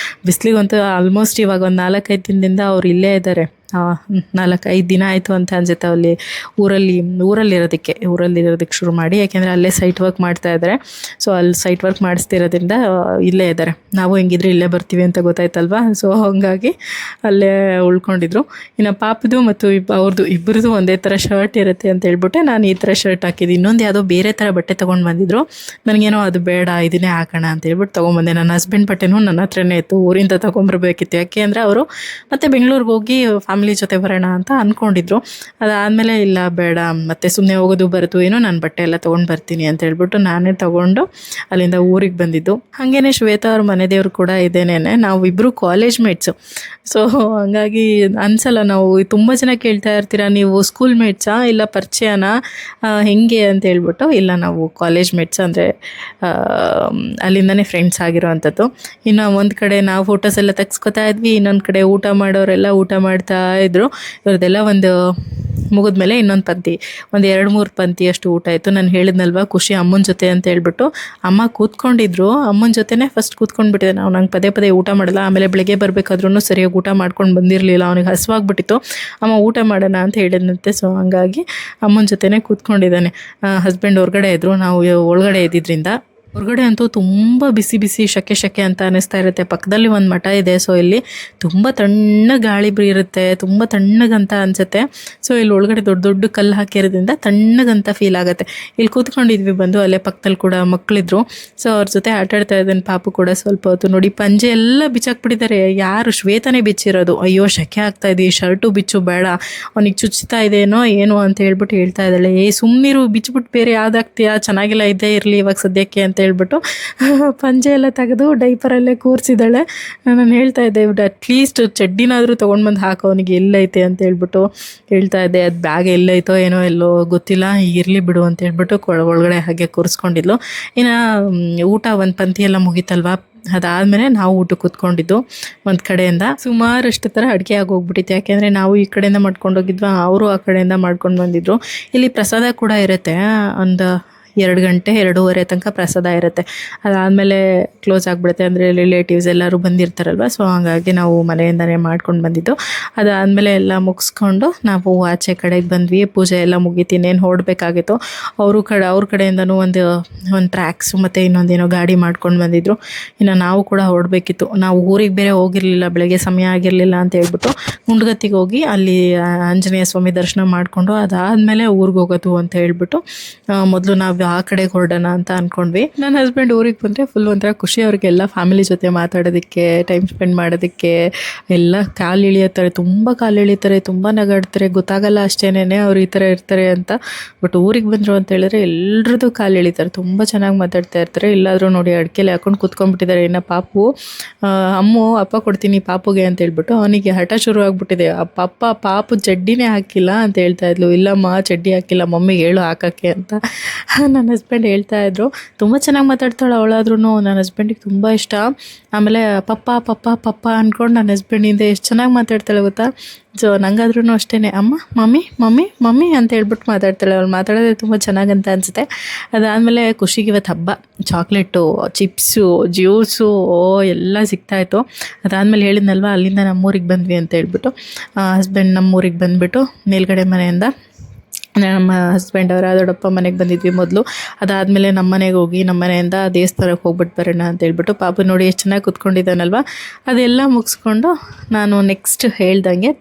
ಬಿಸಿಲಿಗಂತೂ ಆಲ್ಮೋಸ್ಟ್ ಇವಾಗ ಒಂದು 4-5 ದಿನದಿಂದ ಅವ್ರು ಇಲ್ಲೇ ಇದ್ದಾರೆ. 4-5 ದಿನ ಆಯಿತು ಅಂತ ಅನ್ಸುತ್ತೆ. ಅಲ್ಲಿ ಊರಲ್ಲಿರೋದಕ್ಕೆ ಶುರು ಮಾಡಿ. ಯಾಕೆಂದರೆ ಅಲ್ಲೇ ಸೈಟ್ ವರ್ಕ್ ಮಾಡ್ತಾಯಿದ್ದಾರೆ. ಸೊ ಅಲ್ಲಿ ಸೈಟ್ ವರ್ಕ್ ಮಾಡಿಸ್ತಿರೋದ್ರಿಂದ ಇಲ್ಲೇ ಇದ್ದಾರೆ. ನಾವು ಹೆಂಗಿದ್ರೆ ಇಲ್ಲೇ ಬರ್ತೀವಿ ಅಂತ ಗೊತ್ತಾಯ್ತಲ್ವ. ಸೊ ಹಾಗಾಗಿ ಅಲ್ಲೇ ಉಳ್ಕೊಂಡಿದ್ರು. ಇನ್ನು ಪಾಪದು ಮತ್ತು ಅವ್ರದ್ದು ಇಬ್ಬರದು ಒಂದೇ ಥರ ಶರ್ಟ್ ಇರುತ್ತೆ ಅಂತ ಹೇಳ್ಬಿಟ್ಟೆ ನಾನು ಈ ಥರ ಶರ್ಟ್ ಹಾಕಿದ್ದು. ಇನ್ನೊಂದು ಯಾವುದೋ ಬೇರೆ ಥರ ಬಟ್ಟೆ ತೊಗೊಂಡು ಬಂದಿದ್ರು. ನನಗೇನೋ ಅದು ಬೇಡ, ಇದನ್ನೇ ಹಾಕೋಣ ಅಂತ ಹೇಳ್ಬಿಟ್ಟು ತೊಗೊಂಬಂದೆ. ನನ್ನ ಹಸ್ಬೆಂಡ್ ಬಟ್ಟೆನೂ ನನ್ನ ಹತ್ರನೇ ಇತ್ತು, ಊರಿಂದ ತೊಗೊಂಬರ್ಬೇಕಿತ್ತು. ಯಾಕೆ ಅಂದರೆ ಅವರು ಮತ್ತೆ ಬೆಂಗಳೂರಿಗೆ ಹೋಗಿ ಫ್ಯಾಮಿಲಿ ಜೊತೆ ಬರೋಣ ಅಂತ ಅಂದ್ಕೊಂಡಿದ್ರು. ಅದಾದಮೇಲೆ ಇಲ್ಲ ಬೇಡ, ಮತ್ತೆ ಸುಮ್ಮನೆ ಹೋಗೋದು ಬರೋದು ಏನೋ, ನಾನು ಬಟ್ಟೆ ಎಲ್ಲ ತೊಗೊಂಡು ಬರ್ತೀನಿ ಅಂತ ಹೇಳ್ಬಿಟ್ಟು ನಾನೇ ತೊಗೊಂಡು ಅಲ್ಲಿಂದ ಊರಿಗೆ ಬಂದಿದ್ದು. ಹಾಗೇನೆ ಶ್ವೇತಾ ಅವ್ರ ಮನೆ ದೇವರು ಕೂಡ ಇದೇನೇ. ನಾವು ಇಬ್ಬರು ಕಾಲೇಜ್ ಮೇಟ್ಸು. ಸೊ ಹಂಗಾಗಿ ಅನ್ಸಲ್ಲ. ನಾವು ತುಂಬ ಜನ ಕೇಳ್ತಾ ಇರ್ತೀರಾ, ನೀವು ಸ್ಕೂಲ್ ಮೇಟ್ಸಾ ಇಲ್ಲ ಪರಿಚಯನಾ ಹೆಂಗೆ ಅಂತ ಹೇಳ್ಬಿಟ್ಟು. ಇಲ್ಲ, ನಾವು ಕಾಲೇಜ್ ಮೇಟ್ಸ್, ಅಂದರೆ ಅಲ್ಲಿಂದನೇ ಫ್ರೆಂಡ್ಸ್ ಆಗಿರೋ ಅಂಥದ್ದು. ಇನ್ನು ಒಂದು ಕಡೆ ನಾವು ಫೋಟೋಸ್ ಎಲ್ಲ ತೆಗ್ಸ್ಕೊತಾ ಇದ್ವಿ, ಇನ್ನೊಂದು ಕಡೆ ಊಟ ಮಾಡೋರೆಲ್ಲ ಊಟ ಮಾಡ್ತಾ ಇದ್ರು. ಇವ್ರದ್ದೆಲ್ಲ ಒಂದು ಮುಗಿದ್ಮೇಲೆ ಇನ್ನೊಂದು ಪಂಕ್ತಿ ಒಂದು 2-3 ಪಂಕ್ತಿಯಷ್ಟು ಊಟ ಆಯಿತು. ನಾನು ಹೇಳಿದ್ನಲ್ವ ಖುಷಿ ಅಮ್ಮನ ಜೊತೆ ಅಂತ ಹೇಳ್ಬಿಟ್ಟು, ಅಮ್ಮ ಕೂತ್ಕೊಂಡಿದ್ರು, ಅಮ್ಮನ ಜೊತೆನೇ ಫಸ್ಟ್ ಕೂತ್ಕೊಂಡ್ಬಿಟ್ಟಿದೆ. ನಾವು ನಂಗೆ ಪದೇ ಪದೇ ಊಟ ಮಾಡಲ್ಲ. ಆಮೇಲೆ ಬೆಳಗ್ಗೆ ಬರಬೇಕಾದ್ರೂ ಸರಿಯಾಗಿ ಊಟ ಮಾಡ್ಕೊಂಡು ಬಂದಿರಲಿಲ್ಲ, ಅವನಿಗೆ ಹಸುವಾಗ್ಬಿಟ್ಟಿತ್ತು. ಅಮ್ಮ ಊಟ ಮಾಡೋಣ ಅಂತ ಹೇಳಿದಂತೆ. ಸೊ ಹಂಗಾಗಿ ಅಮ್ಮನ ಜೊತೆನೇ ಕೂತ್ಕೊಂಡಿದ್ದಾನೆ. ಹಸ್ಬೆಂಡ್ ಹೊರಗಡೆ ಇದ್ದರು, ನಾವು ಒಳಗಡೆ ಇದ್ದಿದ್ದರಿಂದ. ಹೊರಗಡೆ ಅಂತೂ ತುಂಬ ಬಿಸಿ ಬಿಸಿ ಶೆಕೆ ಅಂತ ಅನ್ನಿಸ್ತಾ ಇರುತ್ತೆ. ಪಕ್ಕದಲ್ಲಿ ಒಂದು ಮಠ ಇದೆ, ಸೊ ಇಲ್ಲಿ ತುಂಬ ತಣ್ಣಗೆ ಗಾಳಿ ಇರುತ್ತೆ, ತುಂಬ ತಣ್ಣಗಂತ ಅನಿಸುತ್ತೆ. ಸೊ ಇಲ್ಲಿ ಒಳಗಡೆ ದೊಡ್ಡ ದೊಡ್ಡ ಕಲ್ಲು ಹಾಕಿರೋದ್ರಿಂದ ತಣ್ಣಗಂತ ಫೀಲ್ ಆಗುತ್ತೆ. ಇಲ್ಲಿ ಕೂತ್ಕೊಂಡಿದ್ವಿ ಬಂದು, ಅಲ್ಲೇ ಪಕ್ಕದಲ್ಲಿ ಕೂಡ ಮಕ್ಕಳಿದ್ರು. ಸೊ ಅವ್ರ ಜೊತೆ ಆಟಾಡ್ತಾ ಇದ್ದಾನೆ ಪಾಪು ಕೂಡ ಸ್ವಲ್ಪ ಹೊತ್ತು. ನೋಡಿ ಪಂಜೆ ಎಲ್ಲ ಬಿಚ್ಚಾಕ್ಬಿಟ್ಟಿದ್ದಾರೆ. ಯಾರು ಶ್ವೇತನೇ ಬಿಚ್ಚಿರೋದು. ಅಯ್ಯೋ ಶೆಕೆ ಆಗ್ತಾ ಇದೆ, ಶರ್ಟು ಬಿಚ್ಚು ಬೇಡ, ಅವನಿಗೆ ಚುಚ್ತಾ ಇದೇನೋ ಏನೋ ಅಂತ ಹೇಳ್ಬಿಟ್ಟು ಹೇಳ್ತಾ ಇದ್ದಾಳೆ. ಸುಮ್ಮನಿರು, ಬಿಚ್ಚಿಬಿಟ್ಟು ಬೇರೆ ಯಾವ್ದಾಗ್ತೀಯಾ, ಚೆನ್ನಾಗಿಲ್ಲ ಇದ್ದೇ ಇರಲಿ ಇವಾಗ ಸದ್ಯಕ್ಕೆ ಅಂತ ಹೇಳ್ಬಿಟ್ಟು ಪಂಜೆ ಎಲ್ಲ ತೆಗೆದು ಡೈಪರಲ್ಲೇ ಕೂರಿಸಿದ್ದಾಳೆ. ನಾನು ಹೇಳ್ತಾ ಇದ್ದೆ, ಅಟ್ಲೀಸ್ಟ್ ಚಡ್ಡಿನಾದರೂ ತೊಗೊಂಡು ಹಾಕೋ ಅವನಿಗೆ ಎಲ್ಲೈತೆ ಅಂತ ಹೇಳ್ಬಿಟ್ಟು ಹೇಳ್ತಾ ಇದ್ದೆ. ಅದು ಬ್ಯಾಗ್ ಎಲ್ಲೈತೋ ಏನೋ ಎಲ್ಲೋ ಗೊತ್ತಿಲ್ಲ, ಇರಲಿ ಬಿಡು ಅಂತ ಹೇಳ್ಬಿಟ್ಟು ಒಳಗಡೆ ಹಾಗೆ ಕೂರಿಸ್ಕೊಂಡಿದ್ಲು. ಇನ್ನು ಊಟ ಒಂದು ಪಂಕ್ತಿ ಎಲ್ಲ ಮುಗೀತಲ್ವ, ಅದಾದಮೇಲೆ ನಾವು ಊಟಕ್ಕೆ ಕೂತ್ಕೊಂಡಿದ್ದು. ಒಂದು ಕಡೆಯಿಂದ ಸುಮಾರಷ್ಟು ಥರ ಅಡುಗೆ ಆಗೋಗ್ಬಿಟ್ಟಿತ್ತು. ಯಾಕೆಂದರೆ ನಾವು ಈ ಕಡೆಯಿಂದ ಮಾಡ್ಕೊಂಡು ಹೋಗಿದ್ವಿ, ಅವರು ಆ ಕಡೆಯಿಂದ ಮಾಡ್ಕೊಂಡು ಬಂದಿದ್ರು. ಇಲ್ಲಿ ಪ್ರಸಾದ ಕೂಡ ಇರುತ್ತೆ, ಒಂದು 2 ಗಂಟೆ 2:30 ತನಕ ಪ್ರಸಾದ ಇರುತ್ತೆ. ಅದಾದಮೇಲೆ ಕ್ಲೋಸ್ ಆಗಿಬಿಡುತ್ತೆ. ಅಂದರೆ ರಿಲೇಟಿವ್ಸ್ ಎಲ್ಲರೂ ಬಂದಿರ್ತಾರಲ್ವ, ಸೊ ಹಾಗಾಗಿ ನಾವು ಮನೆಯಿಂದನೇ ಮಾಡ್ಕೊಂಡು ಬಂದಿದ್ದು. ಅದಾದಮೇಲೆ ಎಲ್ಲ ಮುಗಿಸ್ಕೊಂಡು ನಾವು ಆಚೆ ಕಡೆಗೆ ಬಂದ್ವಿ. ಪೂಜೆ ಎಲ್ಲ ಮುಗಿತೀನೇನು ಹೊರಡಬೇಕಾಗಿತ್ತು. ಅವ್ರ ಕಡೆಯಿಂದನೂ ಒಂದು ಟ್ರ್ಯಾಕ್ಸು ಮತ್ತು ಇನ್ನೊಂದೇನೋ ಗಾಡಿ ಮಾಡ್ಕೊಂಡು ಬಂದಿದ್ರು. ಇನ್ನು ನಾವು ಕೂಡ ಹೊರಡಬೇಕಿತ್ತು. ನಾವು ಊರಿಗೆ ಬೇರೆ ಹೋಗಿರಲಿಲ್ಲ, ಬೆಳಗ್ಗೆ ಸಮಯ ಆಗಿರಲಿಲ್ಲ ಅಂತ ಹೇಳ್ಬಿಟ್ಟು ಗುಂಡ್ಗತ್ತಿಗೆ ಹೋಗಿ ಅಲ್ಲಿ ಆಂಜನೇಯ ಸ್ವಾಮಿ ದರ್ಶನ ಮಾಡಿಕೊಂಡು ಅದಾದಮೇಲೆ ಊರಿಗೆ ಹೋಗೋದು ಅಂತ ಹೇಳ್ಬಿಟ್ಟು ಮೊದಲು ನಾವು ಆ ಕಡೆಗೆ ಹೊರಡೋಣ ಅಂತ ಅಂದ್ಕೊಂಡ್ವಿ. ನನ್ನ ಹಸ್ಬೆಂಡ್ ಊರಿಗೆ ಬಂದರೆ ಫುಲ್ ಒಂಥರ ಖುಷಿ. ಅವ್ರಿಗೆಲ್ಲ ಫ್ಯಾಮಿಲಿ ಜೊತೆ ಮಾತಾಡೋದಕ್ಕೆ, ಟೈಮ್ ಸ್ಪೆಂಡ್ ಮಾಡೋದಕ್ಕೆ ಎಲ್ಲ ಕಾಲು ಇಳಿಯುತ್ತಾರೆ, ತುಂಬ ಕಾಲು ಎಳಿತಾರೆ, ತುಂಬ ನಗಾಡ್ತಾರೆ. ಗೊತ್ತಾಗಲ್ಲ ಅಷ್ಟೇನೆ ಅವ್ರು ಈ ಥರ ಇರ್ತಾರೆ ಅಂತ. ಬಟ್ ಊರಿಗೆ ಬಂದರು ಅಂತ ಹೇಳಿದ್ರೆ ಎಲ್ರದ್ದು ಕಾಲು ಎಳಿತಾರೆ, ತುಂಬ ಚೆನ್ನಾಗಿ ಮಾತಾಡ್ತಾ ಇರ್ತಾರೆ. ಇಲ್ಲಾದರೂ ನೋಡಿ ಅಡ್ಕೆಲಿ ಹಾಕೊಂಡು ಕೂತ್ಕೊಂಡ್ಬಿಟ್ಟಿದ್ದಾರೆ. ಇನ್ನು ಪಾಪು ಅಪ್ಪ ಕೊಡ್ತೀನಿ ಪಾಪುಗೆ ಅಂತ ಹೇಳ್ಬಿಟ್ಟು ಅವನಿಗೆ ಹಠ ಶುರು ಆಗ್ಬಿಟ್ಟಿದೆ. ಪಾಪು ಚಡ್ಡಿನೇ ಹಾಕಿಲ್ಲ ಅಂತ ಹೇಳ್ತಾ ಇದ್ಲು. ಇಲ್ಲಮ್ಮ ಚಡ್ಡಿ ಹಾಕಿಲ್ಲ, ಮಮ್ಮಿಗೆ ಹೇಳು ಹಾಕೋಕ್ಕೆ ಅಂತ ನನ್ನ ಹಸ್ಬೆಂಡ್ ಹೇಳ್ತಾ ಇದ್ರು. ತುಂಬ ಚೆನ್ನಾಗಿ ಮಾತಾಡ್ತಾಳೆ ಅವಳಾದ್ರೂ. ನನ್ನ ಹಸ್ಬೆಂಡಿಗೆ ತುಂಬ ಇಷ್ಟ. ಆಮೇಲೆ ಪಪ್ಪ ಅಂದ್ಕೊಂಡು ನನ್ನ ಹಸ್ಬೆಂಡಿಂದ ಎಷ್ಟು ಚೆನ್ನಾಗಿ ಮಾತಾಡ್ತಾಳೆ ಗೊತ್ತಾ. ಸೊ ನಂಗಾದ್ರೂ ಅಷ್ಟೇ, ಅಮ್ಮ ಮಮ್ಮಿ ಅಂತ ಹೇಳ್ಬಿಟ್ಟು ಮಾತಾಡ್ತಾಳೆ. ಅವಳು ಮಾತಾಡೋದೇ ತುಂಬ ಚೆನ್ನಾಗಂತ ಅನಿಸುತ್ತೆ. ಅದಾದಮೇಲೆ ಖುಷಿಗೆ ಇವತ್ತು ಹಬ್ಬ. ಚಾಕ್ಲೇಟು, ಚಿಪ್ಸು, ಜ್ಯೂಸು ಎಲ್ಲ ಸಿಗ್ತಾಯಿತ್ತು. ಅದಾದಮೇಲೆ ಹೇಳಿದ್ನಲ್ವ ಅಲ್ಲಿಂದ ನಮ್ಮೂರಿಗೆ ಬಂದ್ವಿ ಅಂತ ಹೇಳ್ಬಿಟ್ಟು ಹಸ್ಬೆಂಡ್ ನಮ್ಮೂರಿಗೆ ಬಂದುಬಿಟ್ಟು ಮೇಲ್ಗಡೆ ಮನೆಯಿಂದ ನಮ್ಮ ಹಸ್ಬೆಂಡ್ ಅವರ ದೊಡ್ಡಪ್ಪ ಮನೆಗೆ ಬಂದಿದ್ವಿ ಮೊದಲು. ಅದಾದಮೇಲೆ ನಮ್ಮ ಮನೆಗೆ ಹೋಗಿ ನಮ್ಮ ಮನೆಯಿಂದ ದೇವಸ್ಥಾನಕ್ಕೆ ಹೋಗ್ಬಿಟ್ಟು ಬರೋಣ ಅಂತ ಹೇಳ್ಬಿಟ್ಟು ಪಾಪು ನೋಡಿ ಎಷ್ಟು ಚೆನ್ನಾಗಿ ಕೂತ್ಕೊಂಡಿದ್ದಾನಲ್ವ. ಅದೆಲ್ಲ ಮುಗಿಸ್ಕೊಂಡು ನಾನು ನೆಕ್ಸ್ಟ್ ಹೇಳ್ದಂಗೆ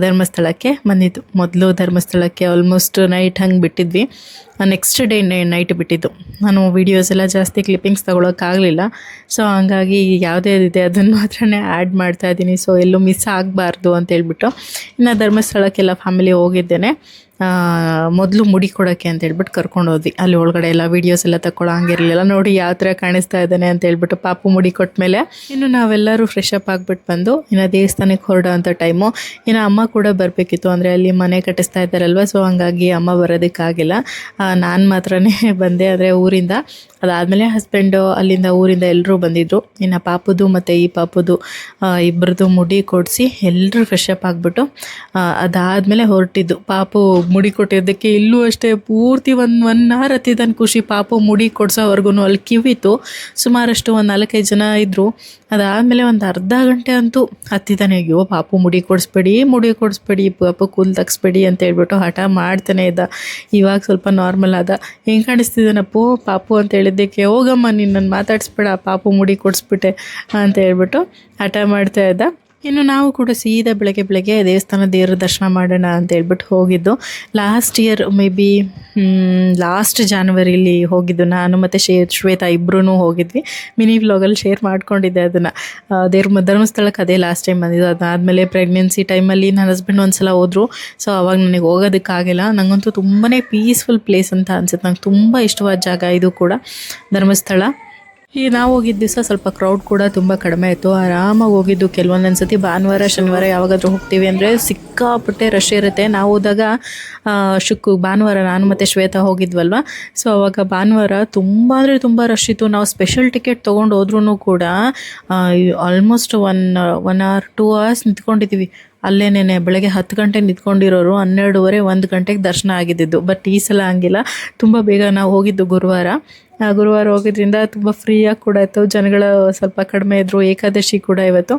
ಧರ್ಮಸ್ಥಳಕ್ಕೆ ಬಂದಿದ್ದು. ಮೊದಲು ಧರ್ಮಸ್ಥಳಕ್ಕೆ ಆಲ್ಮೋಸ್ಟ್ ನೈಟ್ ಹಂಗೆ ಬಿಟ್ಟಿದ್ವಿ. ನೆಕ್ಸ್ಟ್ ಡೇ ನೈಟ್ ಬಿಟ್ಟಿದ್ದು. ನಾನು ವೀಡಿಯೋಸ್ ಎಲ್ಲ ಜಾಸ್ತಿ ಕ್ಲಿಪ್ಪಿಂಗ್ಸ್ ತೊಗೊಳಕ್ಕಾಗಲಿಲ್ಲ. ಸೊ ಹಂಗಾಗಿ ಯಾವುದೇ ಇದೆ ಅದನ್ನು ಮಾತ್ರನೇ ಆ್ಯಡ್ ಮಾಡ್ತಾಯಿದ್ದೀನಿ. ಸೊ ಎಲ್ಲೂ ಮಿಸ್ ಆಗಬಾರ್ದು ಅಂತ ಹೇಳ್ಬಿಟ್ಟು ಇನ್ನು ಧರ್ಮಸ್ಥಳಕ್ಕೆಲ್ಲ ಫ್ಯಾಮಿಲಿ ಹೋಗಿದ್ದೇನೆ. ಮೊದಲು ಮುಡಿ ಕೊಡೋಕ್ಕೆ ಅಂತ ಹೇಳ್ಬಿಟ್ಟು ಕರ್ಕೊಂಡು ಹೋದ್ವಿ. ಅಲ್ಲಿ ಒಳಗಡೆ ಎಲ್ಲ ವೀಡಿಯೋಸ್ ಎಲ್ಲ ತಗೊಳ್ಳೋ ಹಂಗಿರಲಿಲ್ಲ. ನೋಡಿ ಯಾವ ಥರ ಕಾಣಿಸ್ತಾ ಇದ್ದಾನೆ ಅಂತ ಹೇಳ್ಬಿಟ್ಟು ಪಾಪು ಮುಡಿ ಕೊಟ್ಟ ಮೇಲೆ ಇನ್ನು ನಾವೆಲ್ಲರೂ ಫ್ರೆಶ್ ಅಪ್ ಆಗಿಬಿಟ್ಟು ಬಂದು ಇನ್ನು ದೇವಸ್ಥಾನಕ್ಕೆ ಹೊರಡೋ ಅಂಥ ಟೈಮು. ಇನ್ನು ಅಮ್ಮ ಕೂಡ ಬರಬೇಕಿತ್ತು, ಅಂದರೆ ಅಲ್ಲಿ ಮನೆ ಕಟ್ಟಿಸ್ತಾ ಇದ್ದಾರಲ್ವ. ಸೊ ಹಂಗಾಗಿ ಅಮ್ಮ ಬರೋದಕ್ಕಾಗಿಲ್ಲ. ನಾನು ಮಾತ್ರನೇ ಬಂದೆ, ಅಂದರೆ ಊರಿಂದ. ಅದಾದಮೇಲೆ ಹಸ್ಬೆಂಡು ಅಲ್ಲಿಂದ ಊರಿಂದ ಎಲ್ಲರೂ ಬಂದಿದ್ದರು. ಇನ್ನು ಪಾಪುದು ಮತ್ತು ಈ ಪಾಪುದು ಇಬ್ಬರದು ಮುಡಿ ಕೊಡಿಸಿ ಎಲ್ಲರೂ ಫ್ರೆಶ್ ಅಪ್ ಆಗಿಬಿಟ್ಟು ಅದಾದಮೇಲೆ ಹೊರಟಿದ್ದು. ಪಾಪು ಮುಡಿ ಕೊಟ್ಟಿದ್ದಕ್ಕೆ ಇಲ್ಲೂ ಅಷ್ಟೇ ಪೂರ್ತಿ ಒನ್ ಅವರ್ ಹತ್ತಿದ್ದಾನೆ ಖುಷಿ. ಪಾಪು ಮುಡಿ ಕೊಡ್ಸೋವರೆಗೂ ಅಲ್ಲಿ ಕಿವಿತು. ಸುಮಾರಷ್ಟು ಒಂದು 4-5 ಜನ ಇದ್ದರು. ಅದಾದಮೇಲೆ ಒಂದು ಅರ್ಧ ಗಂಟೆ ಅಂತೂ ಹತ್ತಿದ್ದಾನೆ. ಅಯ್ಯೋ ಪಾಪು ಮುಡಿ ಕೊಡಿಸ್ಬೇಡಿ, ಪಾಪು ಕೂಲ್ ತಗ್ಸ್ಬೇಡಿ ಅಂತ ಹೇಳ್ಬಿಟ್ಟು ಹಠ ಮಾಡ್ತಾನೆ ಇದ್ದ. ಇವಾಗ ಸ್ವಲ್ಪ ನಾರ್ಮಲ್ ಆದ. ಹೆಂಗೆ ಕಾಣಿಸ್ತಿದ್ದಾನಪ್ಪು ಪಾಪು ಅಂತ ಹೇಳಿದ್ದಕ್ಕೆ, ಹೋಗಮ್ಮ ನಿನ್ನನ್ನು ಮಾತಾಡಿಸ್ಬೇಡ, ಪಾಪು ಮುಡಿ ಕೊಡಿಸ್ಬಿಟ್ಟೆ ಅಂತ ಹೇಳ್ಬಿಟ್ಟು ಹಠ ಮಾಡ್ತಾ ಇದ್ದ. ಇನ್ನು ನಾವು ಕೂಡ ಸೀದಾ ಬೆಳಗ್ಗೆ ದೇವಸ್ಥಾನ ದೇವರ ದರ್ಶನ ಮಾಡೋಣ ಅಂತ ಹೇಳ್ಬಿಟ್ಟು ಹೋಗಿದ್ದು. Last year maybe last ಜಾನ್ವರಿಲಿ ಹೋಗಿದ್ದು. ನಾನು ಮತ್ತು ಶ್ವೇತಾ ಇಬ್ಬರೂ ಹೋಗಿದ್ವಿ. ಮಿನಿ ವ್ಲಾಗಲ್ಲಿ ಶೇರ್ ಮಾಡ್ಕೊಂಡಿದ್ದೆ ಅದನ್ನು. ಧರ್ಮಸ್ಥಳಕ್ಕೆ ಅದೇ ಲಾಸ್ಟ್ ಟೈಮ್ ಬಂದಿದ್ದು. ಅದಾದಮೇಲೆ ಪ್ರೆಗ್ನೆನ್ಸಿ ಟೈಮಲ್ಲಿ ನನ್ನ ಹಸ್ಬೆಂಡ್ ಒಂದ್ಸಲ ಹೋದರು. ಸೊ ಅವಾಗ ನನಗೆ ಹೋಗೋದಕ್ಕಾಗಿಲ್ಲ. ನನಗಂತೂ ತುಂಬಾ ಪೀಸ್ಫುಲ್ ಪ್ಲೇಸ್ ಅಂತ ಅನ್ಸುತ್ತೆ. ನಂಗೆ ತುಂಬ ಇಷ್ಟವಾದ ಜಾಗ ಇದು ಕೂಡ ಧರ್ಮಸ್ಥಳ. ನಾವು ಹೋಗಿದ್ದ ದಿವಸ ಸ್ವಲ್ಪ ಕ್ರೌಡ್ ಕೂಡ ತುಂಬ ಕಡಿಮೆ ಇತ್ತು. ಆರಾಮಾಗಿ ಹೋಗಿದ್ದು. ಕೆಲವೊಂದೊಂದು ಸತಿ ಭಾನುವಾರ ಶನಿವಾರ ಯಾವಾಗಾದರೂ ಹೋಗ್ತೀವಿ ಅಂದರೆ ಸಿಕ್ಕಾಪಟ್ಟೆ ರಶ್ ಇರುತ್ತೆ. ನಾವು ಹೋದಾಗ ಭಾನುವಾರ ನಾನು ಮತ್ತು ಶ್ವೇತಾ ಹೋಗಿದ್ವಲ್ವ. ಸೊ ಅವಾಗ ಭಾನುವಾರ ತುಂಬ ಅಂದರೆ ತುಂಬ ರಶ್ ಇತ್ತು. ನಾವು ಸ್ಪೆಷಲ್ ಟಿಕೆಟ್ ತೊಗೊಂಡು ಹೋದ್ರೂ ಕೂಡ ಆಲ್ಮೋಸ್ಟ್ 1 hour 2 hours ನಿಂತ್ಕೊಂಡಿದ್ದೀವಿ. ಅಲ್ಲೇನೇನೆ ಬೆಳಗ್ಗೆ 10 ಗಂಟೆಗೆ ನಿಂತ್ಕೊಂಡಿರೋರು 12:30 1 ಗಂಟೆಗೆ ದರ್ಶನ ಆಗಿದ್ದು. ಬಟ್ ಈ ಸಲ ಹಂಗಿಲ್ಲ, ತುಂಬ ಬೇಗ ನಾವು ಹೋಗಿದ್ದು ಗುರುವಾರ ಹೋಗೋದ್ರಿಂದ ತುಂಬ ಫ್ರೀಯಾಗಿ ಕೂಡ ಇತ್ತು, ಜನಗಳು ಸ್ವಲ್ಪ ಕಡಿಮೆ ಇದ್ದರು. ಏಕಾದಶಿ ಕೂಡ ಇವತ್ತು.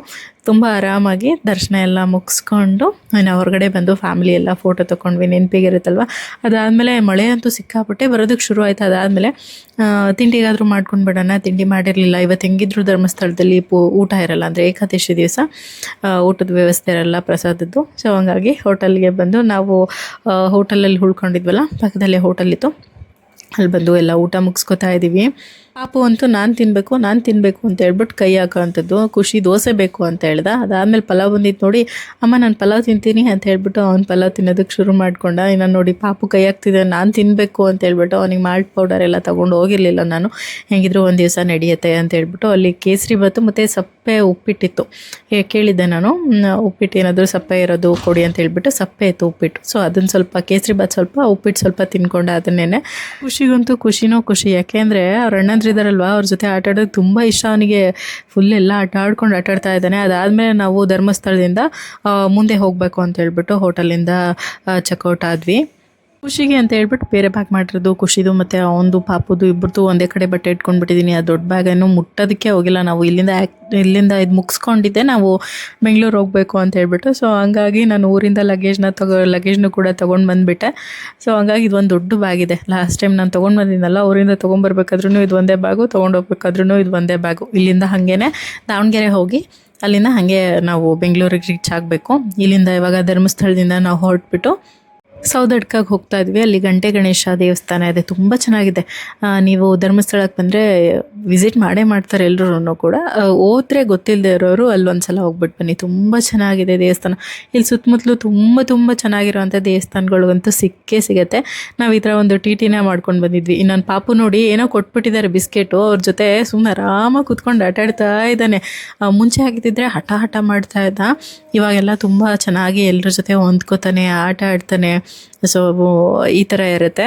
ತುಂಬ ಆರಾಮಾಗಿ ದರ್ಶನ ಎಲ್ಲ ಮುಗಿಸ್ಕೊಂಡು ನಾವು ಹೊರಗಡೆ ಬಂದು ಫ್ಯಾಮಿಲಿ ಎಲ್ಲ ಫೋಟೋ ತೊಗೊಂಡ್ವಿ, ನೆನಪಿಗಿರುತ್ತಲ್ವ. ಅದಾದಮೇಲೆ ಮಳೆ ಅಂತೂ ಸಿಕ್ಕಾಪಟ್ಟೆ ಬರೋದಕ್ಕೆ ಶುರು ಆಯಿತು. ಅದಾದಮೇಲೆ ತಿಂಡಿಗಾದರೂ ಮಾಡ್ಕೊಂಡು ಬಿಡೋಣ, ತಿಂಡಿ ಮಾಡಿರಲಿಲ್ಲ. ಇವತ್ತು ಹೆಂಗಿದ್ರು ಧರ್ಮಸ್ಥಳದಲ್ಲಿ ಊಟ ಇರಲ್ಲ, ಅಂದರೆ ಏಕಾದಶಿ ದಿವಸ ಊಟದ ವ್ಯವಸ್ಥೆ ಇರಲ್ಲ ಪ್ರಸಾದದ್ದು. ಸೊ ಹಂಗಾಗಿ ಹೋಟೆಲ್ಗೆ ಬಂದು ನಾವು ಹೋಟೆಲಲ್ಲಿ ಉಳ್ಕೊಂಡಿದ್ವಲ್ಲ, ಪಕ್ಕದಲ್ಲೇ ಹೋಟೆಲ್ ಇತ್ತು, ಅಲ್ಲಿ ಬಂದು ಎಲ್ಲ ಊಟ ಮುಗಿಸ್ಕೊತಾ ಇದ್ದೀವಿ. ಪಾಪು ಅಂತೂ ನಾನು ತಿನ್ನಬೇಕು ಅಂತ ಹೇಳ್ಬಿಟ್ಟು ಕೈ ಹಾಕೋವಂಥದ್ದು. ಖುಷಿ ದೋಸೆ ಬೇಕು ಅಂತ ಹೇಳ್ದ. ಅದಾದಮೇಲೆ ಪಲಾವ್ ಬಂದಿತ್ತು ನೋಡಿ, ಅಮ್ಮ ನಾನು ಪಲಾವ್ ತಿಂತೀನಿ ಅಂತ ಹೇಳ್ಬಿಟ್ಟು ಅವ್ನು ಪಲಾವ್ ತಿನ್ನೋದಕ್ಕೆ ಶುರು ಮಾಡ್ಕೊಂಡ. ಇನ್ನು ನೋಡಿ ಪಾಪು ಕೈ ಹಾಕ್ತಿದ್ದೆ, ನಾನು ತಿನ್ನಬೇಕು ಅಂತ ಹೇಳ್ಬಿಟ್ಟು ಅವನಿಗೆ ಮಾಲ್ಟ್ ಪೌಡರ್ ಎಲ್ಲ ತೊಗೊಂಡು ಹೋಗಿರಲಿಲ್ಲ ನಾನು. ಹೆಂಗಿದ್ರು ಒಂದು ದಿವಸ ನಡೆಯುತ್ತೆ ಅಂತ ಹೇಳ್ಬಿಟ್ಟು ಅಲ್ಲಿ ಕೇಸರಿ ಬಾತು ಮತ್ತು ಸಪ್ಪೆ ಉಪ್ಪಿಟ್ಟಿತ್ತು. ಕೇಳಿದ್ದೆ ನಾನು, ಉಪ್ಪಿಟ್ಟು ಏನಾದರೂ ಸಪ್ಪೆ ಇರೋದು ಕೊಡಿ ಅಂತ ಹೇಳ್ಬಿಟ್ಟು. ಸಪ್ಪೆ ಇತ್ತು ಉಪ್ಪಿಟ್ಟು. ಸೊ ಅದನ್ನು ಸ್ವಲ್ಪ ಕೇಸರಿ ಬಾತ್ ಸ್ವಲ್ಪ, ಉಪ್ಪಿಟ್ಟು ಸ್ವಲ್ಪ ತಿನ್ಕೊಂಡೆ. ಅದನ್ನೇ ಖುಷಿಗಂತೂ ಖುಷಿ. ಯಾಕೆಂದರೆ ಅವ್ರ ಅಣ್ಣಂದ್ರಿದಾರಲ್ವ, ಅವ್ರ ಜೊತೆ ಆಟ ಆಡೋದು ತುಂಬ ಇಷ್ಟ ಅವನಿಗೆ. ಫುಲ್ ಎಲ್ಲ ಆಟಾಡ್ತಾ ಇದ್ದಾನೆ. ಅದಾದಮೇಲೆ ನಾವು ಧರ್ಮಸ್ಥಳದಿಂದ ಮುಂದೆ ಹೋಗಬೇಕು ಅಂತ ಹೇಳ್ಬಿಟ್ಟು ಹೋಟೆಲಿಂದ ಚೆಕ್ಔಟ್ ಆದ್ವಿ. ಖುಷಿಗೆ ಅಂತ ಹೇಳ್ಬಿಟ್ಟು ಬೇರೆ ಬ್ಯಾಗ್ ಮಾಡಿರೋದು ಖುಷಿದು ಮತ್ತು ಅವನದು ಪಾಪುದು ಇಬ್ಬರದು ಒಂದೇ ಕಡೆ ಬಟ್ಟೆ ಇಟ್ಕೊಂಡ್ಬಿಟ್ಟಿದ್ದೀನಿ. ಆ ದೊಡ್ಡ ಬ್ಯಾಗನ್ನು ಮುಟ್ಟೋದಕ್ಕೆ ಹೋಗಿಲ್ಲ ನಾವು. ಇಲ್ಲಿಂದ ಇದು ಮುಗಿಸ್ಕೊಂಡಿದ್ದೆ ನಾವು ಬೆಂಗಳೂರು ಹೋಗಬೇಕು ಅಂತ ಹೇಳ್ಬಿಟ್ಟು. ಸೊ ಹಂಗಾಗಿ ನಾನು ಊರಿಂದ ಲಗೇಜ್ನು ಕೂಡ ತೊಗೊಂಡು ಬಂದುಬಿಟ್ಟೆ. ಸೊ ಹಂಗಾಗಿ ಇದು ಒಂದು ದೊಡ್ಡ ಬ್ಯಾಗ್ ಇದೆ. ಲಾಸ್ಟ್ ಟೈಮ್ ನಾನು ತೊಗೊಂಡು ಬಂದಿದ್ದಲ್ಲ, ಊರಿಂದ ತೊಗೊಂಬರ್ಬೇಕಾದ್ರೂ ಇದು ಒಂದೇ ಬ್ಯಾಗು, ತೊಗೊಂಡೋಗ್ಬೇಕಾದ್ರೂ ಇದು ಒಂದೇ ಬ್ಯಾಗು. ಇಲ್ಲಿಂದ ಹಾಗೇ ದಾವಣಗೆರೆ ಹೋಗಿ ಅಲ್ಲಿಂದ ಹಾಗೆ ನಾವು ಬೆಂಗಳೂರಿಗೆ ರೀಚ್ ಆಗಬೇಕು. ಇಲ್ಲಿಂದ ಇವಾಗ ಧರ್ಮಸ್ಥಳದಿಂದ ನಾವು ಹೊರಟ್ಬಿಟ್ಟು ಸೌದಡ್ಕಾಗಿ ಹೋಗ್ತಾ ಇದ್ವಿ. ಅಲ್ಲಿ ಗಂಟೆ ಗಣೇಶ ದೇವಸ್ಥಾನ ಇದೆ, ತುಂಬ ಚೆನ್ನಾಗಿದೆ. ನೀವು ಧರ್ಮಸ್ಥಳಕ್ಕೆ ಬಂದರೆ ವಿಸಿಟ್ ಮಾಡ್ತಾರೆ ಎಲ್ಲರೂ ಕೂಡ. ಹೋದ್ರೆ ಗೊತ್ತಿಲ್ಲದೆ ಇರೋರು ಅಲ್ಲೊಂದ್ಸಲ ಹೋಗ್ಬಿಟ್ಟು ಬನ್ನಿ, ತುಂಬ ಚೆನ್ನಾಗಿದೆ ದೇವಸ್ಥಾನ. ಇಲ್ಲಿ ಸುತ್ತಮುತ್ತಲು ತುಂಬ ಚೆನ್ನಾಗಿರೋವಂಥ ದೇವಸ್ಥಾನಗಳಿಗಂತೂ ಸಿಗುತ್ತೆ. ನಾವು ಈ ಥರ ಒಂದು ಟಿಟಿನೇ ಮಾಡ್ಕೊಂಡು ಬಂದಿದ್ವಿ. ಇನ್ನೊಂದು ಪಾಪು ನೋಡಿ ಏನೋ ಕೊಟ್ಬಿಟ್ಟಿದ್ದಾರೆ ಬಿಸ್ಕೆಟು, ಅವ್ರ ಜೊತೆ ಸುಮ್ಮನೆ ಆರಾಮಾಗಿ ಕುತ್ಕೊಂಡು ಆಟ ಆಡ್ತಾ ಇದ್ದಾನೆ. ಮುಂಚೆ ಆಗಿದ್ದಿದ್ರೆ ಹಠ ಮಾಡ್ತಾ ಇದ್ದ. ಇವಾಗೆಲ್ಲ ತುಂಬ ಚೆನ್ನಾಗಿ ಎಲ್ಲರ ಜೊತೆ ಹೊಂದ್ಕೋತಾನೆ, ಆಟ ಆಡ್ತಾನೆ. ಸೊ ಈ ಥರ ಇರುತ್ತೆ.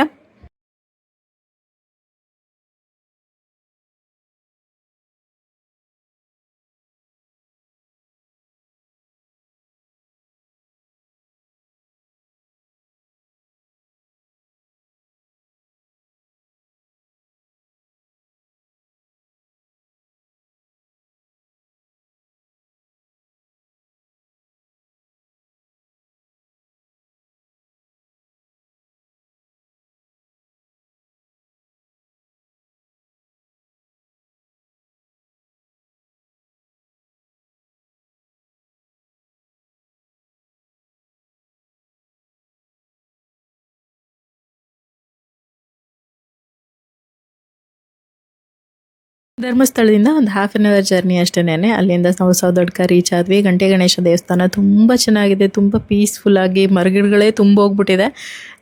ಧರ್ಮಸ್ಥಳದಿಂದ ಒಂದು 1/2 hour ಜರ್ನಿ ಅಷ್ಟೇನೆ. ಅಲ್ಲಿಂದ ನಾವು ಸೌದಡ್ಕ ರೀಚ್ ಆದ್ವಿ. ಗಂಟೆ ಗಣೇಶ ದೇವಸ್ಥಾನ ತುಂಬ ಚೆನ್ನಾಗಿದೆ, ತುಂಬ ಪೀಸ್ಫುಲ್ಲಾಗಿ, ಮರಗಿಡಗಳೇ ತುಂಬ ಹೋಗ್ಬಿಟ್ಟಿದೆ,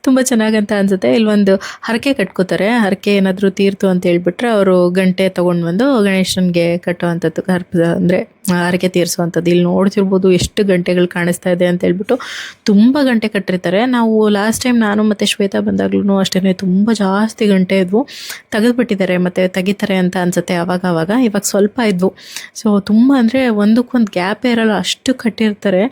ತುಂಬ ಚೆನ್ನಾಗಂತ ಅನಿಸುತ್ತೆ. ಇಲ್ಲೊಂದು ಹರಕೆ ಕಟ್ಕೋತಾರೆ, ಹರಕೆ ಏನಾದರೂ ತೀರ್ತು ಅಂತ ಹೇಳ್ಬಿಟ್ರೆ ಅವರು ಗಂಟೆ ತೊಗೊಂಡು ಬಂದು ಗಣೇಶನಿಗೆ ಕಟ್ಟುವಂಥದ್ದು, ಅಂದರೆ ಹರಕೆ ತೀರಿಸುವಂಥದ್ದು. ಇಲ್ಲಿ ನೋಡ್ತಿರ್ಬೋದು ಎಷ್ಟು ಗಂಟೆಗಳು ಕಾಣಿಸ್ತಾ ಇದೆ ಅಂತ ಹೇಳ್ಬಿಟ್ಟು. ತುಂಬ ಗಂಟೆ ಕಟ್ಟಿರ್ತಾರೆ. ನಾವು ಲಾಸ್ಟ್ ಟೈಮ್ ನಾನು ಮತ್ತು ಶ್ವೇತಾ ಬಂದಾಗ್ಲೂ ಅಷ್ಟೇ ತುಂಬ ಜಾಸ್ತಿ ಗಂಟೆ ಇದ್ವು. ತೆಗೆದುಬಿಟ್ಟಿದ್ದಾರೆ ಮತ್ತು ತೆಗಿತಾರೆ ಅಂತ ಅನಿಸುತ್ತೆ ಆವಾಗ. ಇವಾಗ ಸ್ವಲ್ಪ ಇದ್ವು. ಸೊ ತುಂಬ ಅಂದರೆ ಒಂದಕ್ಕೊಂದು ಗ್ಯಾಪೇ ಇರಲ್ಲ, ಅಷ್ಟು ಕಟ್ಟಿರ್ತಾರೆ.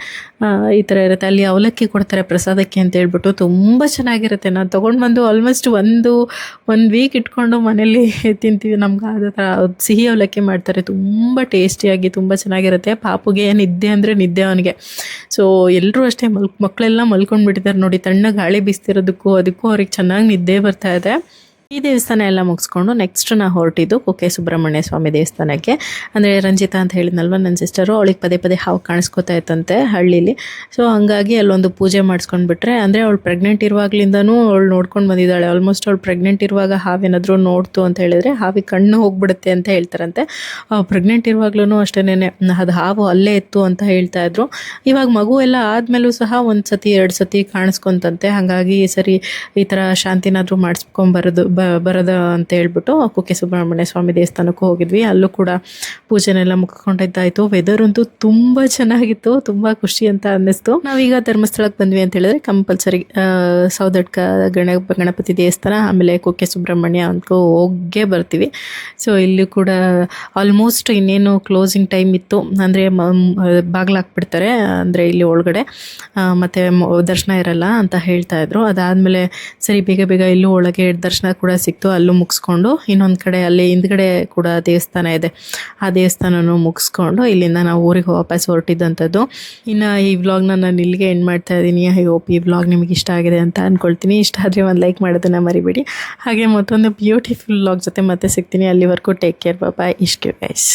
ಈ ಥರ ಇರುತ್ತೆ. ಅಲ್ಲಿ ಅವಲಕ್ಕಿ ಕೊಡ್ತಾರೆ ಪ್ರಸಾದಕ್ಕೆ ಅಂತ ಹೇಳ್ಬಿಟ್ಟು, ತುಂಬ ಚೆನ್ನಾಗಿರುತ್ತೆ. ನಾನು ತೊಗೊಂಡು ಬಂದು ಆಲ್ಮೋಸ್ಟ್ ಒಂದು ವೀಕ್ ಇಟ್ಕೊಂಡು ಮನೇಲಿ ತಿಂತೀವಿ. ನಮ್ಗೆ ಅದೇ ಥರ ಸಿಹಿ ಅವಲಕ್ಕಿ ಮಾಡ್ತಾರೆ, ತುಂಬ ಟೇಸ್ಟಿಯಾಗಿ ತುಂಬ ಚೆನ್ನಾಗಿರುತ್ತೆ. ಪಾಪುಗೆ ನಿದ್ದೆ ಅಂದರೆ ನಿದ್ದೆ ಅವನಿಗೆ. ಸೊ ಎಲ್ಲರೂ ಅಷ್ಟೇ ಮಕ್ಕಳೆಲ್ಲ ಮಲ್ಕೊಂಡ್ಬಿಟ್ಟಿದ್ದಾರೆ ನೋಡಿ, ತಣ್ಣ ಗಾಳಿ ಬೀಸ್ತಿರೋದಕ್ಕೂ ಅದಕ್ಕೂ ಅವ್ರಿಗೆ ಚೆನ್ನಾಗಿ ನಿದ್ದೆ ಬರ್ತಾ ಇದೆ. ಈ ದೇವಸ್ಥಾನ ಎಲ್ಲ ಮುಗಿಸ್ಕೊಂಡು ನೆಕ್ಸ್ಟ್ ನಾವು ಹೊರಟಿದ್ದು ಕುಕ್ಕೆ ಸುಬ್ರಹ್ಮಣ್ಯ ಸ್ವಾಮಿ ದೇವಸ್ಥಾನಕ್ಕೆ. ಅಂದರೆ ರಂಜಿತಾ ಅಂತ ಹೇಳಿದ್ನಲ್ವ ನನ್ನ ಸಿಸ್ಟರು, ಅವಳಿಗೆ ಪದೇ ಹಾವು ಕಾಣಿಸ್ಕೋತಾ ಇತ್ತಂತೆ ಹಳ್ಳೀಲಿ. ಸೊ ಹಂಗಾಗಿ ಅಲ್ಲೊಂದು ಪೂಜೆ ಮಾಡಿಸ್ಕೊಂಡ್ಬಿಟ್ರೆ, ಅಂದರೆ ಅವಳು ಪ್ರೆಗ್ನೆಂಟ್ ಇರುವಾಗಲಿಂದನೂ ಅವಳು ನೋಡ್ಕೊಂಡು ಬಂದಿದ್ದಾಳೆ. ಆಲ್ಮೋಸ್ಟ್ ಅವಳು ಪ್ರೆಗ್ನೆಂಟ್ ಇರುವಾಗ ಹಾವೇನಾದರೂ ನೋಡ್ತು ಅಂತ ಹೇಳಿದ್ರೆ ಹಾವಿಗೆ ಕಣ್ಣು ಹೋಗ್ಬಿಡುತ್ತೆ ಅಂತ ಹೇಳ್ತಾರಂತೆ. ಪ್ರೆಗ್ನೆಂಟ್ ಇರುವಾಗ್ಲೂ ಅಷ್ಟೇನೆ ಅದು ಹಾವು ಅಲ್ಲೇ ಇತ್ತು ಅಂತ ಹೇಳ್ತಾ ಇದ್ರು. ಇವಾಗ ಮಗು ಎಲ್ಲ ಆದಮೇಲೂ ಸಹ 1 ಸತಿ 2 ಸತಿ ಕಾಣಿಸ್ಕೊಂತಂತೆ. ಹಾಗಾಗಿ ಸರಿ ಈ ಥರ ಶಾಂತಿನಾದರೂ ಮಾಡಿಸ್ಕೊಂಬರೋದು ಬರೋದ ಅಂತ ಹೇಳ್ಬಿಟ್ಟು ಕುಕ್ಕೆ ಸುಬ್ರಹ್ಮಣ್ಯ ಸ್ವಾಮಿ ದೇವಸ್ಥಾನಕ್ಕೂ ಹೋಗಿದ್ವಿ. ಅಲ್ಲೂ ಕೂಡ ಪೂಜೆನೆಲ್ಲ ಮುಗಿಸ್ಕೊಂಡಿದ್ದಾಯಿತು. ವೆದರ್ ಅಂತೂ ತುಂಬ ಚೆನ್ನಾಗಿತ್ತು, ತುಂಬ ಖುಷಿ ಅಂತ ಅನ್ನಿಸ್ತು. ನಾವೀಗ ಧರ್ಮಸ್ಥಳಕ್ಕೆ ಬಂದ್ವಿ ಅಂತ ಹೇಳಿದ್ರೆ ಕಂಪಲ್ಸರಿ ಸೌದಡ್ಕ ಗಣಪತಿ ದೇವಸ್ಥಾನ ಆಮೇಲೆ ಕುಕ್ಕೆ ಸುಬ್ರಹ್ಮಣ್ಯ ಅಂದ್ಕೋ ಹೋಗೇ ಬರ್ತೀವಿ. ಸೊ ಇಲ್ಲಿ ಕೂಡ ಆಲ್ಮೋಸ್ಟ್ ಇನ್ನೇನು ಕ್ಲೋಸಿಂಗ್ ಟೈಮ್ ಇತ್ತು, ಅಂದರೆ ಬಾಗಿಲಾಕ್ಬಿಡ್ತಾರೆ, ಅಂದರೆ ಇಲ್ಲಿ ಒಳಗಡೆ ಮತ್ತು ದರ್ಶನ ಇರಲ್ಲ ಅಂತ ಹೇಳ್ತಾ ಇದ್ರು. ಅದಾದಮೇಲೆ ಸರಿ ಬೇಗ ಬೇಗ ಇಲ್ಲೂ ಒಳಗೆ ದರ್ಶನ ಕೂಡ ಸಿಕ್ತು. ಅಲ್ಲೂ ಮುಗಿಸ್ಕೊಂಡು ಇನ್ನೊಂದು ಕಡೆ ಅಲ್ಲಿ ಹಿಂದ್ಗಡೆ ಕೂಡ ದೇವಸ್ಥಾನ ಇದೆ, ಆ ದೇವಸ್ಥಾನನೂ ಮುಗಿಸ್ಕೊಂಡು ಇಲ್ಲಿಂದ ನಾವು ಊರಿಗೆ ವಾಪಸ್ ಹೊರಟಿದ್ದಂಥದ್ದು. ಇನ್ನು ಈ ವ್ಲಾಗ್ನ ನಾನು ಇಲ್ಲಿಗೆ ಎಂಡ್ ಮಾಡ್ತಾ ಇದ್ದೀನಿ. ಐ ಹೋಪ್ ಈ ವ್ಲಾಗ್ ನಿಮಗೆ ಇಷ್ಟ ಆಗಿದೆ ಅಂತ ಅಂದ್ಕೊಳ್ತೀನಿ. ಇಷ್ಟ ಆದರೆ ಒಂದು ಲೈಕ್ ಮಾಡೋದನ್ನು ಮರಿಬೇಡಿ. ಹಾಗೆ ಮತ್ತೊಂದು ಬ್ಯೂಟಿಫುಲ್ ವ್ಲಾಗ್ ಜೊತೆ ಮತ್ತೆ ಸಿಗ್ತೀನಿ. ಅಲ್ಲಿವರೆಗೂ ಟೇಕ್ ಕೇರ್, ಬಾಯ್. ಇಷ್ಟು ಗೈಸ್.